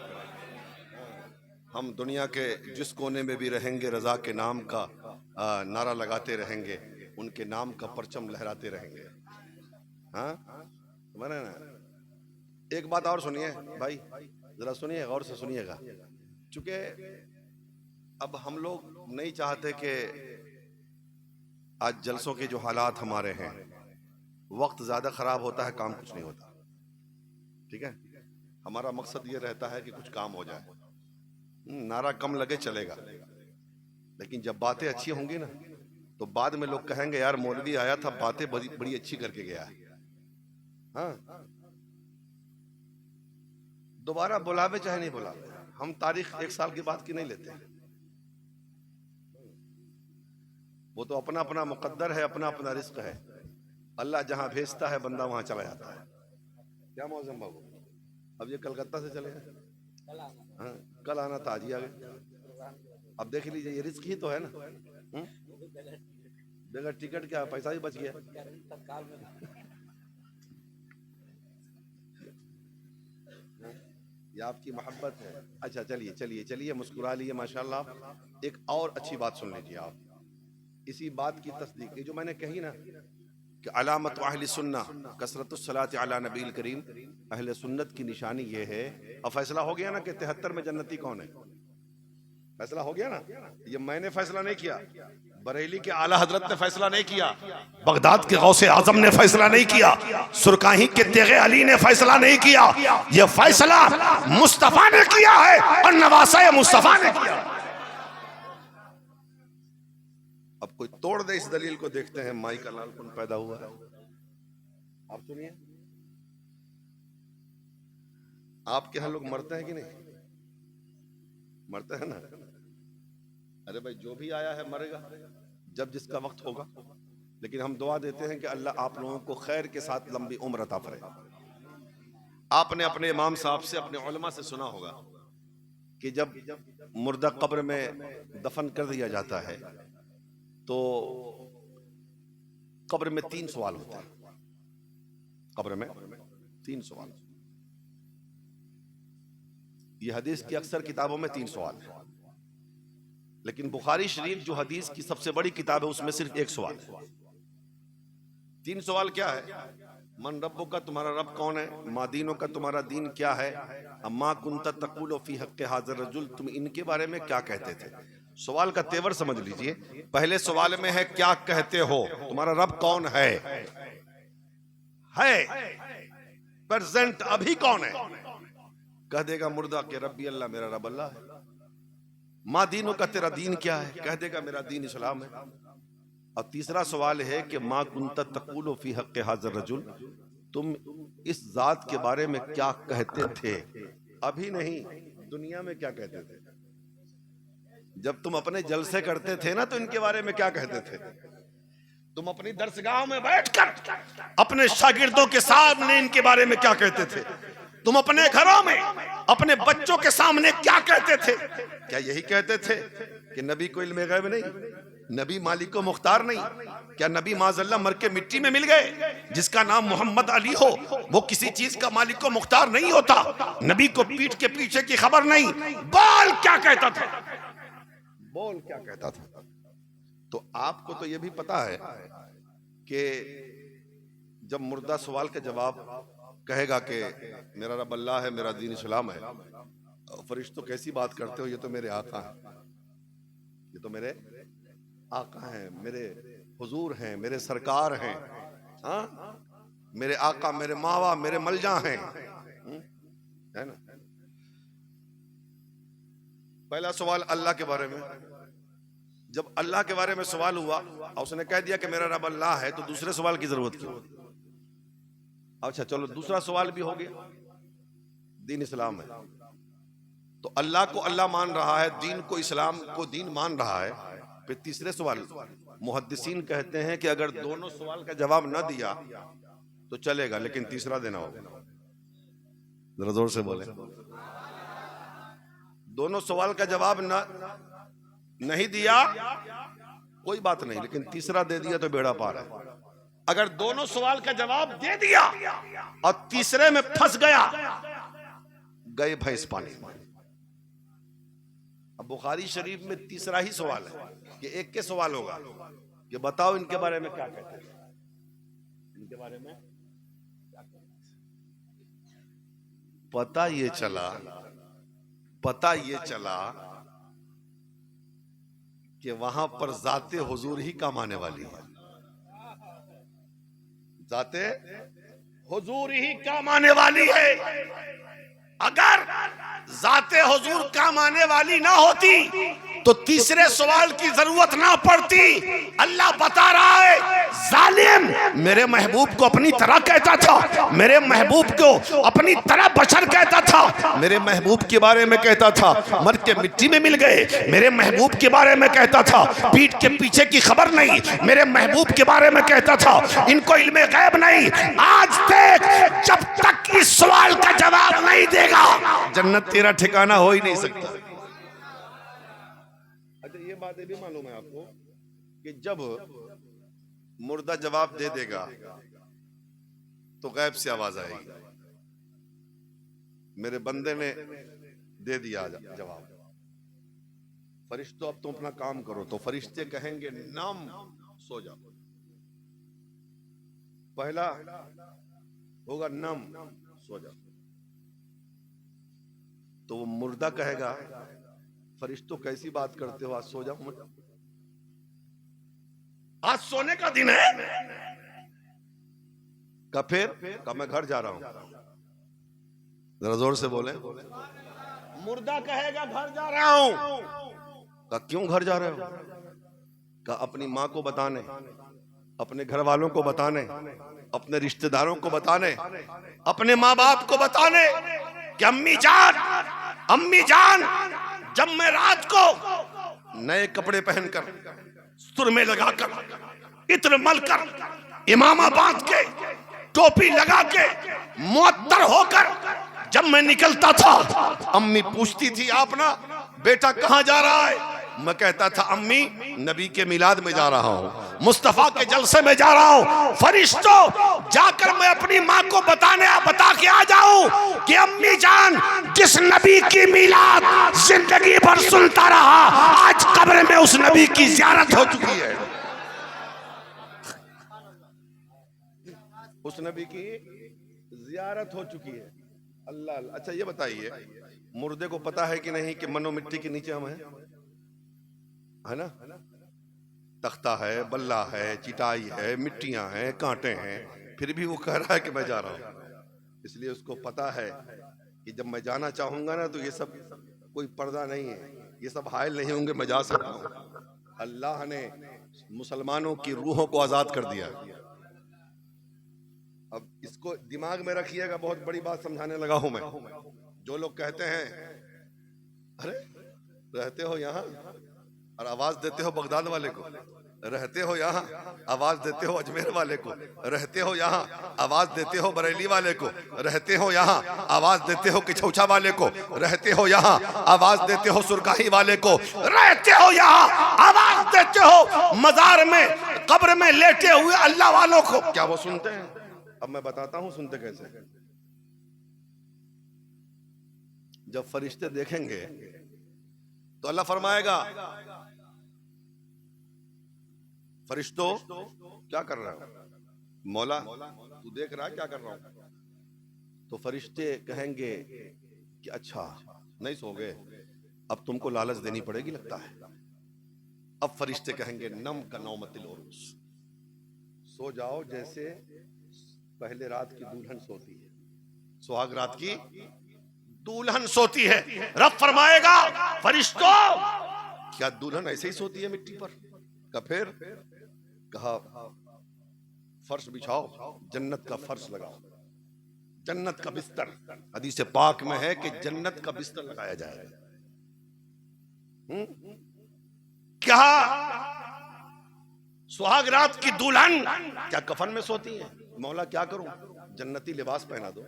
हम दुनिया के जिस कोने में भी रहेंगे रज़ा के नाम का नारा लगाते रहेंगे, उनके नाम का परचम लहराते रहेंगे। हाँ समझे ना। एक बात और सुनिए भाई, जरा सुनिए, गौर से सुनिएगा। चूंकि अब हम लोग नहीं चाहते कि आज जलसों के जो हालात हमारे हैं, वक्त ज़्यादा ख़राब होता है, काम कुछ नहीं होता। ठीक है, हमारा मकसद ये रहता है कि कुछ काम हो जाए। नारा कम लगे चलेगा, लेकिन जब बातें अच्छी होंगी ना तो बाद में लोग कहेंगे यार मौलवी आया था, बातें बड़ी अच्छी करके गया है। हाँ, दोबारा बुलावे चाहे नहीं बुलावे, हम तारीख 1 साल की बात की नहीं लेते। वो तो अपना अपना मुकद्दर है, अपना अपना रिस्क है। अल्लाह जहां भेजता है बंदा वहां चला जाता है। क्या मौजम बाबू, अब ये कलकत्ता से चले गए, हाँ कल आना था, आज ही आ गए। अब देख लीजिए, ये रिस्क ही तो है ना। बगैर टिकट क्या पैसा ही बच गया। ये आपकी मोहब्बत है। अच्छा चलिए चलिए चलिए, मुस्कुरा लिए माशाल्लाह। एक और अच्छी बात सुन लीजिए आप, इसी बात की तस्दीक, ये जो मैंने कही ना कि अलामत अहले सुन्ना कसरतुस सलात अला नबील करीम, अहले सुन्नत की निशानी ये है। अब फैसला हो गया ना कि 73 में जन्नती कौन है, फैसला हो गया ना। ये मैंने फैसला नहीं किया, बरेली के आला हजरत ने फैसला नहीं किया, बगदाद के गौसे आजम ने फैसला नहीं किया, सुरकाही के तेगे अली ने फैसला नहीं किया। ये फैसला मुस्तफा ने किया है और नवासा मुस्तफा ने किया। अब कोई तोड़ दे इस दलील को, देखते हैं माई का लालपन पैदा हुआ है। आप सुनिए, आपके यहां लोग मरते हैं कि नहीं? मरते हैं ना। अरे भाई जो भी आया है मरेगा जब जिसका वक्त होगा, लेकिन हम दुआ देते हैं कि अल्लाह आप लोगों को खैर के साथ लंबी उम्र अता फरमाए। आपने अपने इमाम साहब से, अपने उलमा से सुना होगा कि जब मुर्दा कब्र में दफन कर दिया जाता है तो कब्र में 3 सवाल होते हैं। कब्र में 3 सवाल। ये हदीस की अक्सर किताबों में 3 सवाल है, लेकिन बुखारी शरीफ जो हदीस की सबसे बड़ी किताब है उसमें सिर्फ 1 सवाल है। 3 सवाल क्या है? मन रब्बो का, तुम्हारा रब कौन है? मा दीनो का, तुम्हारा दीन क्या है? अम्मा कुंता तकुलो फी हक़्क़ि हाज़िर रजुल, तुम इनके बारे में क्या कहते थे? सवाल का तेवर समझ लीजिए। पहले सवाल में है क्या कहते हो, तुम्हारा रब कौन है प्रेजेंट, अभी कौन है? कह देगा मुर्दा के रब्बी अल्लाह, मेरा रब अल्लाह है। माँ दीनों का, तेरा दीन क्या है? कह देगा मेरा दीन इस्लाम है। और तीसरा सवाल है कि माँ कुंता तकुलो फी हक़्क़ि हाज़िर रजुल, तुम इस जात के बारे में क्या कहते थे? अभी नहीं, दुनिया में क्या कहते थे? जब तुम अपने जलसे करते थे ना तो इनके बारे में क्या कहते थे? तुम अपनी दरसगाह में बैठकर अपने शागिर्दों के सामने इनके बारे में क्या कहते थे? तुम अपने घरों में अपने बच्चों के सामने क्या कहते थे? क्या यही कहते थे कि नबी को इल्म गैब नहीं, नबी मालिक को मुख्तार नहीं, क्या नबी माज़अल्लाह मर के मिट्टी में मिल गए? जिसका नाम मोहम्मद अली हो वो किसी चीज का मालिक को मुख्तार नहीं होता। नबी को पीठ के पीछे की खबर नहीं। बोल क्या कहता था, बोल क्या कहता था। तो आपको तो ये भी पता है कि जब मुर्दा सवाल का जवाब कहेगा कि मेरा रब अल्लाह है, मेरा दीन इस्लाम है, फरिश्तों कैसी बात करते हो, ये तो मेरे आका हैं, ये तो मेरे आका हैं, मेरे हुजूर हैं, मेरे सरकार हैं, हाँ, मेरे आका, मेरे मावा, मेरे मलजा हैं, है ना। पहला सवाल अल्लाह के बारे में। जब अल्लाह के बारे में सवाल हुआ और उसने कह दिया कि मेरा रब अल्लाह है, तो दूसरे सवाल की जरूरत क्यों? अच्छा चलो, दूसरा सवाल भी हो गया, दीन इस्लाम है। तो अल्लाह को अल्लाह मान रहा है, दीन को इस्लाम को दीन मान रहा है। फिर तीसरे सवाल, मुहद्दिसीन कहते हैं कि अगर दोनों सवाल का जवाब न दिया तो चलेगा, लेकिन तीसरा देना होगा। जरा जोर से बोले। दोनों सवाल का जवाब नहीं दिया कोई बात नहीं, लेकिन तीसरा दे दिया तो बेड़ा पार है। अगर दोनों सवाल का जवाब दे दिया और तीसरे में फंस गया, गए भैंस पानी में। अब बुखारी शरीफ में तीसरा ही सवाल है कि एक के सवाल होगा कि बताओ इनके बारे में क्या कहते हैं, इनके बारे में क्या कहते हैं। पता ये चला कि वहां पर जाते हुजूर ही काम आने वाली है, जाते हुजूर ही काम आने वाली है। अगर जाते हुजूर काम आने वाली ना होती तो तीसरे सवाल की जरूरत ना पड़ती। अल्लाह बता रहा है, जालिम मेरे महबूब को अपनी तरह कहता था, मेरे महबूब को अपनी तरह बशर कहता था, मेरे महबूब के बारे में कहता था मर के मिट्टी में मिल गए, मेरे महबूब के बारे में कहता था पीठ के पीछे की खबर नहीं, मेरे महबूब के बारे में कहता था इनको इल्मे गैब नहीं। आज देख, जब तक इस सवाल का जवाब नहीं देगा जन्नत तेरा ठिकाना हो ही नहीं सकता। अच्छा, ये बात भी मालूम है आपको कि जब मुर्दा जवाब दे देगा तो गैब से आवाज आएगी, मेरे बंदे ने दे दिया जवाब, फरिश्तों अब तुम अपना काम करो। तो फरिश्ते कहेंगे नाम, सो जाओ। पहला होगा नम, सो जाओ। तो वो मुर्दा कहेगा फरिश्तों कैसी बात करते हो, आज सो जाओ, आज सोने का दिन है। का फिर का मैं घर जा रहा हूं, जरा जोर से बोले। मुर्दा कहेगा घर जा रहा हूं। का क्यों घर जा रहे हो? का अपनी माँ को बताने, अपने घर वालों को बताने, अपने रिश्तेदारों को बताने, अपने माँ बाप को बताने कि अम्मी जान जब मैं रात को नए कपड़े पहनकर, सुरमे लगाकर, इत्र मलकर, इमामा बांध के, टोपी लगा के, मुअत्तर होकर जब मैं निकलता था, अम्मी पूछती थी आप ना बेटा कहां जा रहा है? मैं कहता था अम्मी नबी के मिलाद में जा रहा हूं, मुस्तफा के जलसे में जा रहा हूं। फरिश्तों जाकर मैं अपनी माँ को बता के आ जाऊं कि अम्मी जान जिस नबी की मिलाद जिंदगी भर सुनता रहा, आज कब्र में उस नबी की ज़ियारत हो चुकी है, उस नबी की ज़ियारत हो चुकी है। अल्लाह। अच्छा ये बताइए, मुर्दे को पता है कि नहीं कि मनो मिट्टी के नीचे हम हैं, है ना? तख्ता है, बल्ला है, चिटाई है, मिट्टियां हैं, कांटे हैं, फिर भी वो कह रहा है कि मैं जा रहा हूं। इसलिए उसको पता है कि जब मैं जाना चाहूंगा ना तो ये सब कोई पर्दा नहीं है, ये सब हायल नहीं होंगे, मैं जा सकता हूं। अल्लाह ने मुसलमानों की रूहों को आजाद कर दिया। अब इसको दिमाग में रखिएगा, बहुत बड़ी बात समझाने लगा हूं मैं। जो लोग कहते हैं अरे रहते हो यहाँ और आवाज देते हो बगदाद वाले को, रहते हो यहाँ आवाज देते हो अजमेर वाले को, रहते हो यहाँ आवाज देते हो बरेली वाले को, रहते हो यहाँ आवाज देते हो किछौछा वाले को, रहते हो यहाँ आवाज देते हो सुरकाही वाले को, रहते हो यहाँ आवाज देते हो मजार में कब्र में लेटे हुए अल्लाह वालों को, क्या वो सुनते हैं? अब मैं बताता हूं सुनते कैसे। जब फरिश्ते देखेंगे तो अल्लाह फरमाएगा, फरिश्तों क्या कर रहा है? मौला तू देख रहा है क्या कर रहा हूं? तो फरिश्ते कहेंगे कि अच्छा नहीं सो गए, अब तुमको लालच देनी पड़ेगी लगता है। अब फरिश्ते कहेंगे नम का नौमतिल उरूस, सो जाओ जैसे पहले रात की दुल्हन सोती है, सुहाग रात की दुल्हन सोती है। रब फरमाएगा फरिश्तों क्या दुल्हन ऐसे ही सोती है मिट्टी पर? का फिर कहा फर्श बिछाओ, जन्नत का फर्श लगाओ, जन्नत का बिस्तर। हदीस पाक में है कि जन्नत का बिस्तर लगाया जाएगा। क्या सुहाग रात की दुल्हन क्या कफन में सोती है? मौला क्या करूं? जन्नती लिबास पहना दो,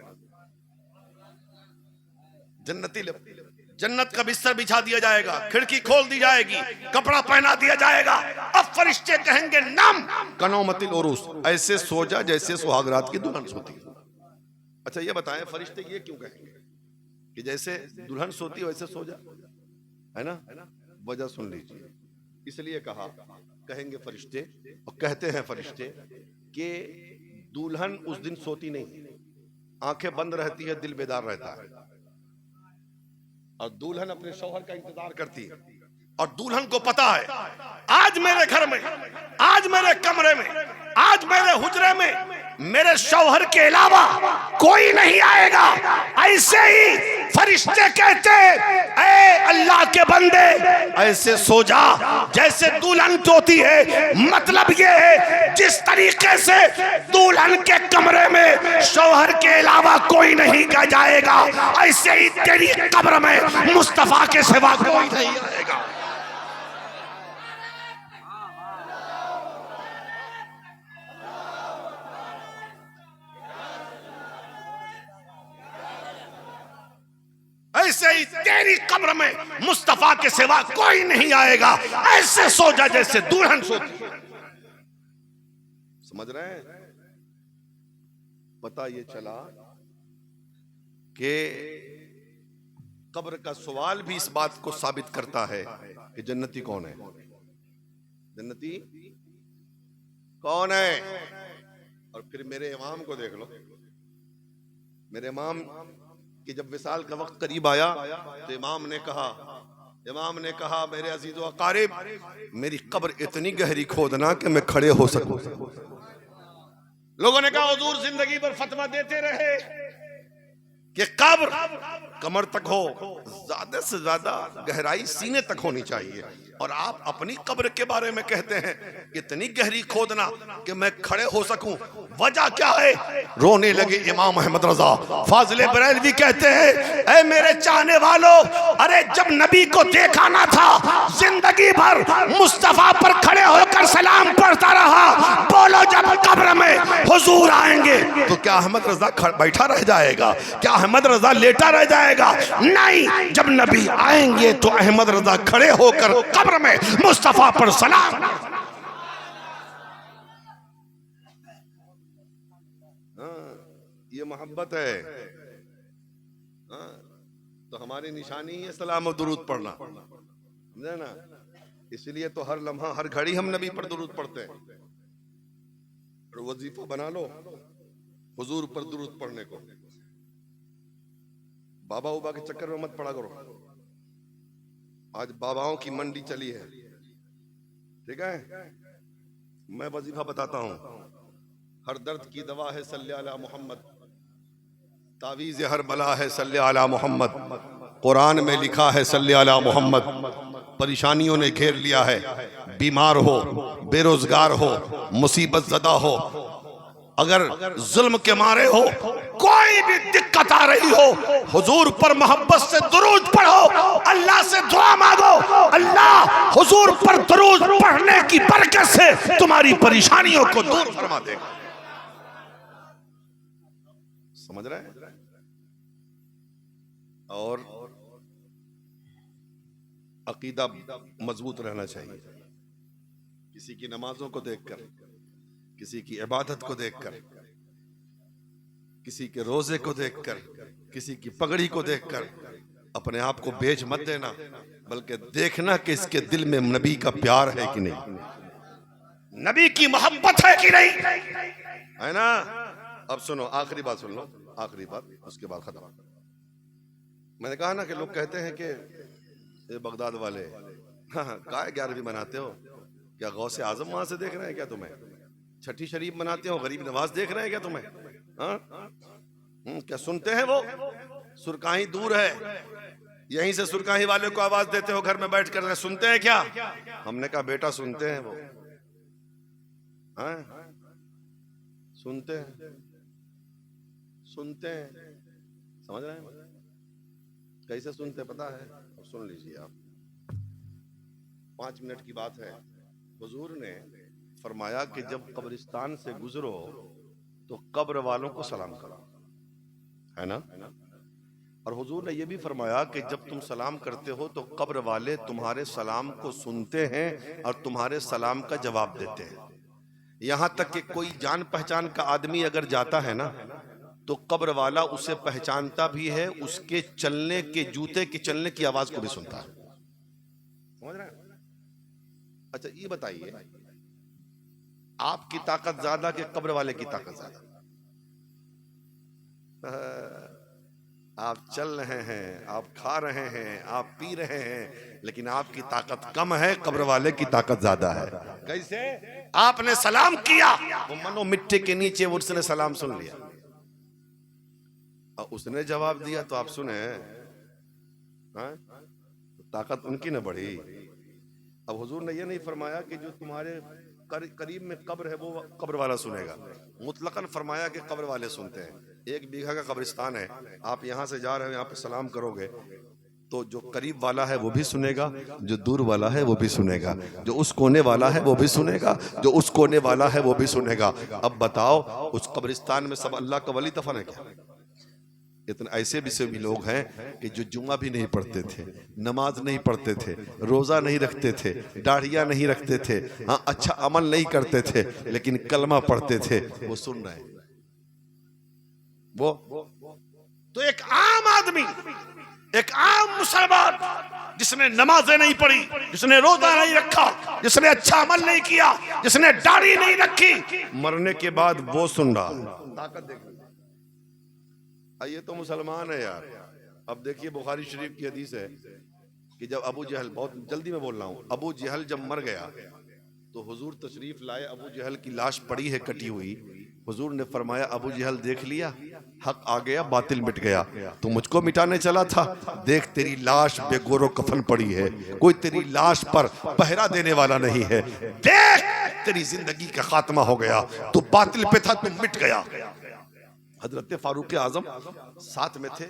जन्नत का बिस्तर बिछा दिया जाएगा, खिड़की खोल दी जाएगी, कपड़ा पहना दिया जाएगा। अब फरिश्ते कहेंगे नम कनौमतिल उरूस, ऐसे सो जा जैसे सुहाग रात की दुल्हन सोती है। अच्छा ये बताएं फरिश्ते ये क्यों कहेंगे कि जैसे दुल्हन सोती है वैसे सो जा, है ना? वजह सुन लीजिए। इसलिए कहा, कहेंगे फरिश्ते और कहते हैं फरिश्ते कि दुल्हन उस दिन सोती नहीं, आंखें बंद रहती है, दिल बेदार रहता है, और दुल्हन अपने शौहर का इंतजार करती है। और दुल्हन को पता है आज मेरे घर में, आज मेरे कमरे में, आज मेरे हुजरे में मेरे शौहर के अलावा कोई नहीं आएगा। ऐसे ही फरिश्ते कहते ऐ अल्लाह के बंदे ऐसे सो जा जैसे दुल्हन सोती है। मतलब ये है जिस तरीके से दुल्हन के कमरे में शौहर के अलावा कोई नहीं जाएगा, ऐसे ही तेरी कब्र में मुस्तफा के सिवा कोई नहीं आएगा। ऐसे ही तेरी कब्र में मुस्तफा के सिवा कोई नहीं आएगा। ऐसे सो जा जैसे दुल्हन सोती है। समझ रहे हैं? पता ये चला कि कब्र का सवाल भी इस बात को साबित करता है कि जन्नती कौन है, जन्नती कौन है। और फिर मेरे इमाम को देख लो, मेरे इमाम कि जब विसाल का वक्त करीब आया तो इमाम ने कहा मेरे अजीज़ो अकारिब, मेरी कब्र इतनी गहरी खोदना कि मैं खड़े हो सकूं। लोगों ने कहा हुजूर जिंदगी भर फतवा देते रहे कि कब्र कमर तक हो, ज्यादा से ज्यादा गहराई सीने तक होनी चाहिए, और आप अपनी कब्र के बारे में कहते हैं इतनी गहरी खोदना कि मैं खड़े हो सकूं। वजह क्या है? रोने लगे इमाम अहमद रजा फाजिले बरेलवी कहते हैं ऐ मेरे चाहने वालों, अरे जब नबी को देखा ना था जिंदगी भर मुस्तफा पर खड़े होकर सलाम पढ़ता रहा, बोलो जब कब्र में हुजूर आएंगे तो क्या अहमद रजा बैठा रह जाएगा? क्या अहमद रजा लेटा रह जाएगा? नहीं, जब नबी आएंगे तो अहमद रजा खड़े होकर कब्र में मुस्तफा पर सलाम। ये मोहब्बत है। तो हमारी निशानी है सलाम और दुरूद पढ़ना, समझे ना? इसलिए तो हर लम्हा हर घड़ी हम नबी पर दुरूद पढ़ते हैं। और वजीफा बना लो हुजूर पर दुरूद पढ़ने को। बाबा उबा के चक्कर में मत पड़ा करो। आज बाबाओं की मंडी चली है, ठीक है? मैं वजीफा बताता हूं। हर दर्द की दवा है सल्ले अला मोहम्मद, तावीज़ हर बला है सल्ले अला मोहम्मद, कुरान में लिखा है सल्ले अला मोहम्मद। परेशानियों ने घेर लिया है, बीमार हो, बेरोजगार हो, मुसीबत ज़दा हो, अगर जुल्म के मारे हो, कोई भी दिक्कत आ रही हो, हुजूर पर मोहब्बत से दुरूद पढ़ो, अल्लाह से दुआ मांगो, अल्लाह हुजूर पर दुरूद पढ़ने की बरकत से तुम्हारी परेशानियों को दूर फरमा देगा। समझ रहे हैं? और अकीदा मजबूत रहना चाहिए किसी की नमाजों को देखकर, किसी की इबादत को देखकर, किसी के रोजे को देखकर, किसी की पगड़ी को देखकर अपने आप को बेच मत देना, बल्कि देखना कि इसके दिल में नबी का प्यार है कि नहीं, नबी की मोहब्बत है कि नहीं, है ना। अब सुनो, आखिरी बात सुन लो, आखिरी बात, उसके बाद खत्म। मैंने कहा ना कि लोग कहते हैं कि ये बगदाद वाले काय 11वीं मनाते हो, क्या गौसे आजम वहां से देख रहे हैं क्या तुम्हें? छठी शरीफ मनाते हो, गरीब नवाज देख रहे हैं क्या तुम्हें? क्या सुनते हैं वो? सुरकाही दूर है, यहीं से सुरकाही वाले को आवाज देते हो घर में बैठ कर, सुनते हैं क्या? हमने कहा बेटा सुनते हैं वो, सुनते हैं, सुनते हैं, समझ रहे हैं? कैसे सुनते पता है? सुन लीजिए आप, 5 मिनट की बात है। हुजूर ने फरमाया कि जब कब्रिस्तान से गुजरो तो कब्र वालों को सलाम करो, है ना। और हुजूर ने यह भी फरमाया कि जब तुम सलाम करते हो तो कब्र वाले तुम्हारे सलाम को सुनते हैं और तुम्हारे सलाम का जवाब देते हैं। यहां तक कि कोई जान पहचान का आदमी अगर जाता है ना तो कब्र वाला उसे पहचानता भी है, उसके चलने के, जूते के चलने की आवाज को भी सुनता है, समझ रहे हैं? अच्छा ये बताइए, आपकी ताकत ज्यादा कि कब्र वाले की ताकत ज्यादा? आप चल रहे हैं, आप खा रहे हैं, आप पी रहे हैं, लेकिन आपकी ताकत कम है, कब्र वाले की ताकत ज्यादा है। कैसे? आपने सलाम किया, वो मनो मिट्टी के नीचे उसने सलाम सुन लिया और उसने जवाब दिया तो आप सुने, ताकत उनकी न बढ़ी। अब हुजूर ने ये नहीं फरमाया कि जो तुम्हारे करीब में कब्र है वो कब्र वाला सुनेगा, मुतलकन फरमाया कि कब्र वाले सुनते हैं। 1 बीघा का कब्रिस्तान है, आप यहाँ से जा रहे हो, यहाँ पे सलाम करोगे तो जो करीब वाला है वो भी सुनेगा, जो दूर वाला है वो भी सुनेगा, जो उस कोने वाला है वो भी सुनेगा, जो उस कोने वाला है वो भी सुनेगा। अब बताओ, उस कब्रिस्तान में सब अल्लाह का वली दफन है क्या? इतने ऐसे भी लोग हैं कि जो जुम्मा भी नहीं पढ़ते थे, नमाज नहीं पढ़ते थे, रोजा नहीं रखते थे, दाढ़ियां नहीं रखते थे, हाँ अच्छा अमल नहीं करते थे, लेकिन कलमा पढ़ते थे, वो सुन रहे हैं। वो तो एक आम आदमी, एक आम मुसलमान जिसने नमाजें नहीं पढ़ी, जिसने रोजा नहीं रखा, जिसने अच्छा अमल नहीं किया, जिसने दाढ़ी नहीं रखी, मरने के बाद वो सुन रहा है। ताकत देखो, ये तो मुसलमान है यार। अब देखिए बुखारी शरीफ की हदीस है कि जब अबू जहल, बहुत जल्दी में बोल रहा हूँ, अबू जहल जब मर गया तो हुजूर तशरीफ लाए, अबू जहल की लाश पड़ी है कटी हुई। हुजूर ने फरमाया अबू जहल देख लिया, हक आ गया, बातिल मिट गया। तो मुझको मिटाने चला था, देख तेरी लाश बेगोरो कफन पड़ी है, कोई तेरी लाश पर पहरा देने वाला नहीं है, देख तेरी जिंदगी का खात्मा हो गया, तू बातिल पे था, तू मिट गया। हजरत फारूक आजम साथ में थे,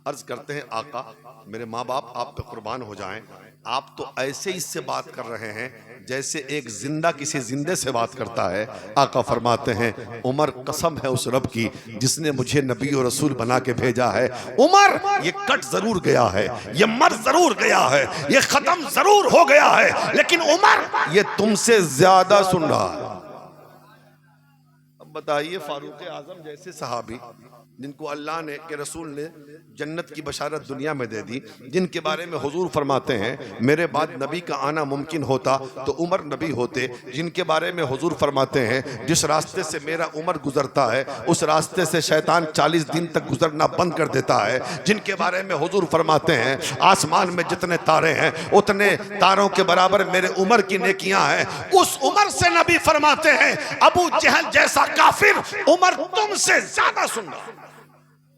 अर्ज करते हैं आका मेरे माँ बाप आप पे कुर्बान हो जाएं, आप तो ऐसे इससे बात कर रहे हैं जैसे एक जिंदा किसी जिंदे से बात करता है। आका फरमाते हैं उमर कसम है उस रब की जिसने मुझे नबी और रसूल बना के भेजा है, उमर ये कट जरूर गया है, ये मर जरूर गया है, ये खत्म जरूर हो गया है, लेकिन उमर ये तुमसे ज्यादा सुन रहा है। बताइए फारूक आजम जैसे सहाबी जिनको अल्लाह ने के रसूल ने जन्नत की बशारत दुनिया में दे दी, जिनके बारे में हुजूर फरमाते हैं मेरे बाद नबी का आना मुमकिन होता तो उमर नबी होते, जिनके बारे में हुजूर फरमाते हैं जिस रास्ते से मेरा उमर गुजरता है उस रास्ते से शैतान 40 दिन तक गुजरना बंद कर देता है, जिनके बारे में हुजूर फरमाते हैं आसमान में जितने तारे हैं उतने तारों के बराबर मेरे उमर की नेकियां हैं, उस उमर से नबी फरमाते हैं अबू जहल जैसा काफिर उमर तुमसे ज्यादा सुन रहा।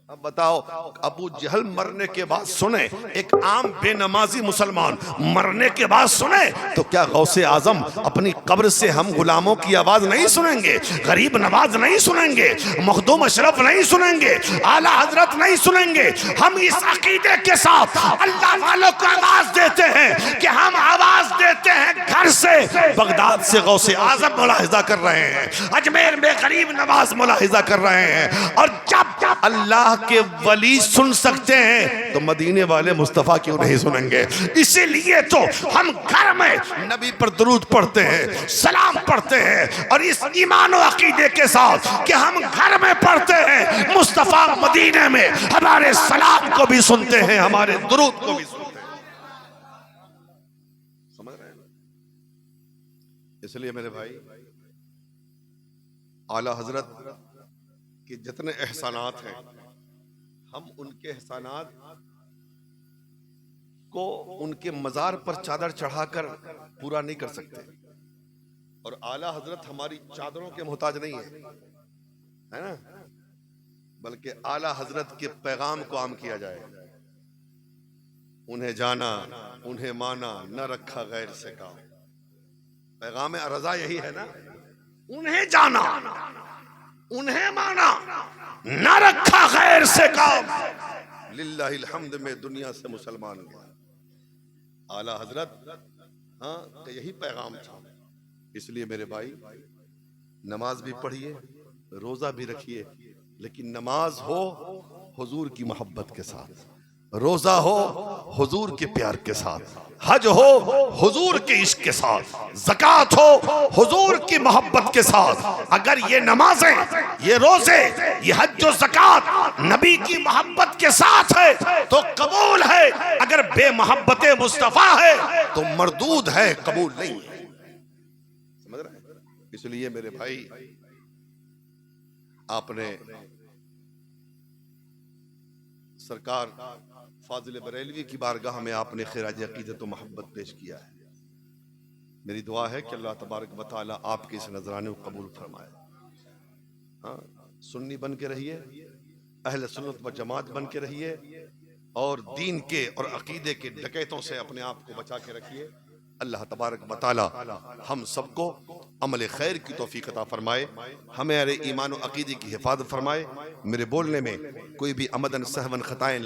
अब बताओ अबू जहल मरने के बाद सुने, एक आम बेनमाजी मुसलमान मरने के बाद सुने, तो क्या गौसे आजम अपनी कब्र से हम गुलामों की आवाज नहीं सुनेंगे, गरीब नवाज नहीं सुनेंगे, मखदूम अशरफ नहीं सुनेंगे, आला हजरत नहीं सुनेंगे? हम इस अकीदे के साथ अल्लाह वालों को आवाज देते हैं कि हम आवाज देते हैं घर से, बगदाद से गौसे आजम मुलाहिजा कर रहे हैं, अजमेर में गरीब नवाज मुलाहिजा कर रहे हैं, और जब अल्लाह के वली सुन सकते हैं तो मदीने वाले मुस्तफ़ा क्यों नहीं सुनेंगे? इसीलिए तो हम घर में नबी पर दुरूद पढ़ते हैं, सलाम पढ़ते हैं, और इस ईमान और अकीदे के साथ कि हम घर में पढ़ते हैं, मुस्तफ़ा मदीने में हमारे सलाम को भी सुनते हैं, हमारे दुरूद को भी सुनते हैं। समझ रहे हैं? इसलिए मेरे भाई, आला हजरत के जितने एहसानात हैं, हम उनके एहसानात को उनके मज़ार पर चादर चढ़ाकर पूरा नहीं कर सकते। और आला हजरत हमारी चादरों के मोहताज नहीं है ना, बल्कि आला हजरत के पैगाम को आम किया जाए। उन्हें जाना, उन्हें माना, न रखा गैर से काम। पैगाम रज़ा यही है ना, उन्हें जाना, उन्हें माना, न रखा गैर से काम। लिल्लाहिल हम्द में दुनिया से मुसलमान गया। आला हजरत हाँ यही पैगाम था। इसलिए मेरे भाई, नमाज भी पढ़िए, रोजा भी रखिए, लेकिन नमाज हो हुजूर की मोहब्बत के साथ, रोजा हो हुजूर के प्यार के साथ, हज हो हुजूर के इश्क के साथ, ज़कात हो हुजूर की मोहब्बत के साथ। अगर ये नमाजें, ये रोजे, ये हज और ज़कात नबी की मोहब्बत के साथ है तो कबूल है। अगर बेमोहब्बत मुस्तफ़ा है तो मरदूद है, कबूल नहीं है। समझ रहे हैं? इसलिए मेरे भाई, आपने सरकार फाजिल बरेलवी की बारगाह में आपने खिराज अकीदत व मोहब्बत पेश किया है। मेरी दुआ है कि अल्लाह तबारक व तआला आपके इस नजराने को कबूल फरमाए। हाँ, सुन्नी बन के रहिए, अहले सुन्नत व जमात बन के रहिए, और दीन के और अकीदे के डकैतों से अपने आप को बचा के रखिए। अल्लाह तबारक व तआला हम सबको अमल खैर की तौफीक अता फरमाए, हमें अरे ईमान और अकीदे की हिफाजत फरमाए। मेरे बोलने में कोई भी अमदन सहवन खताएं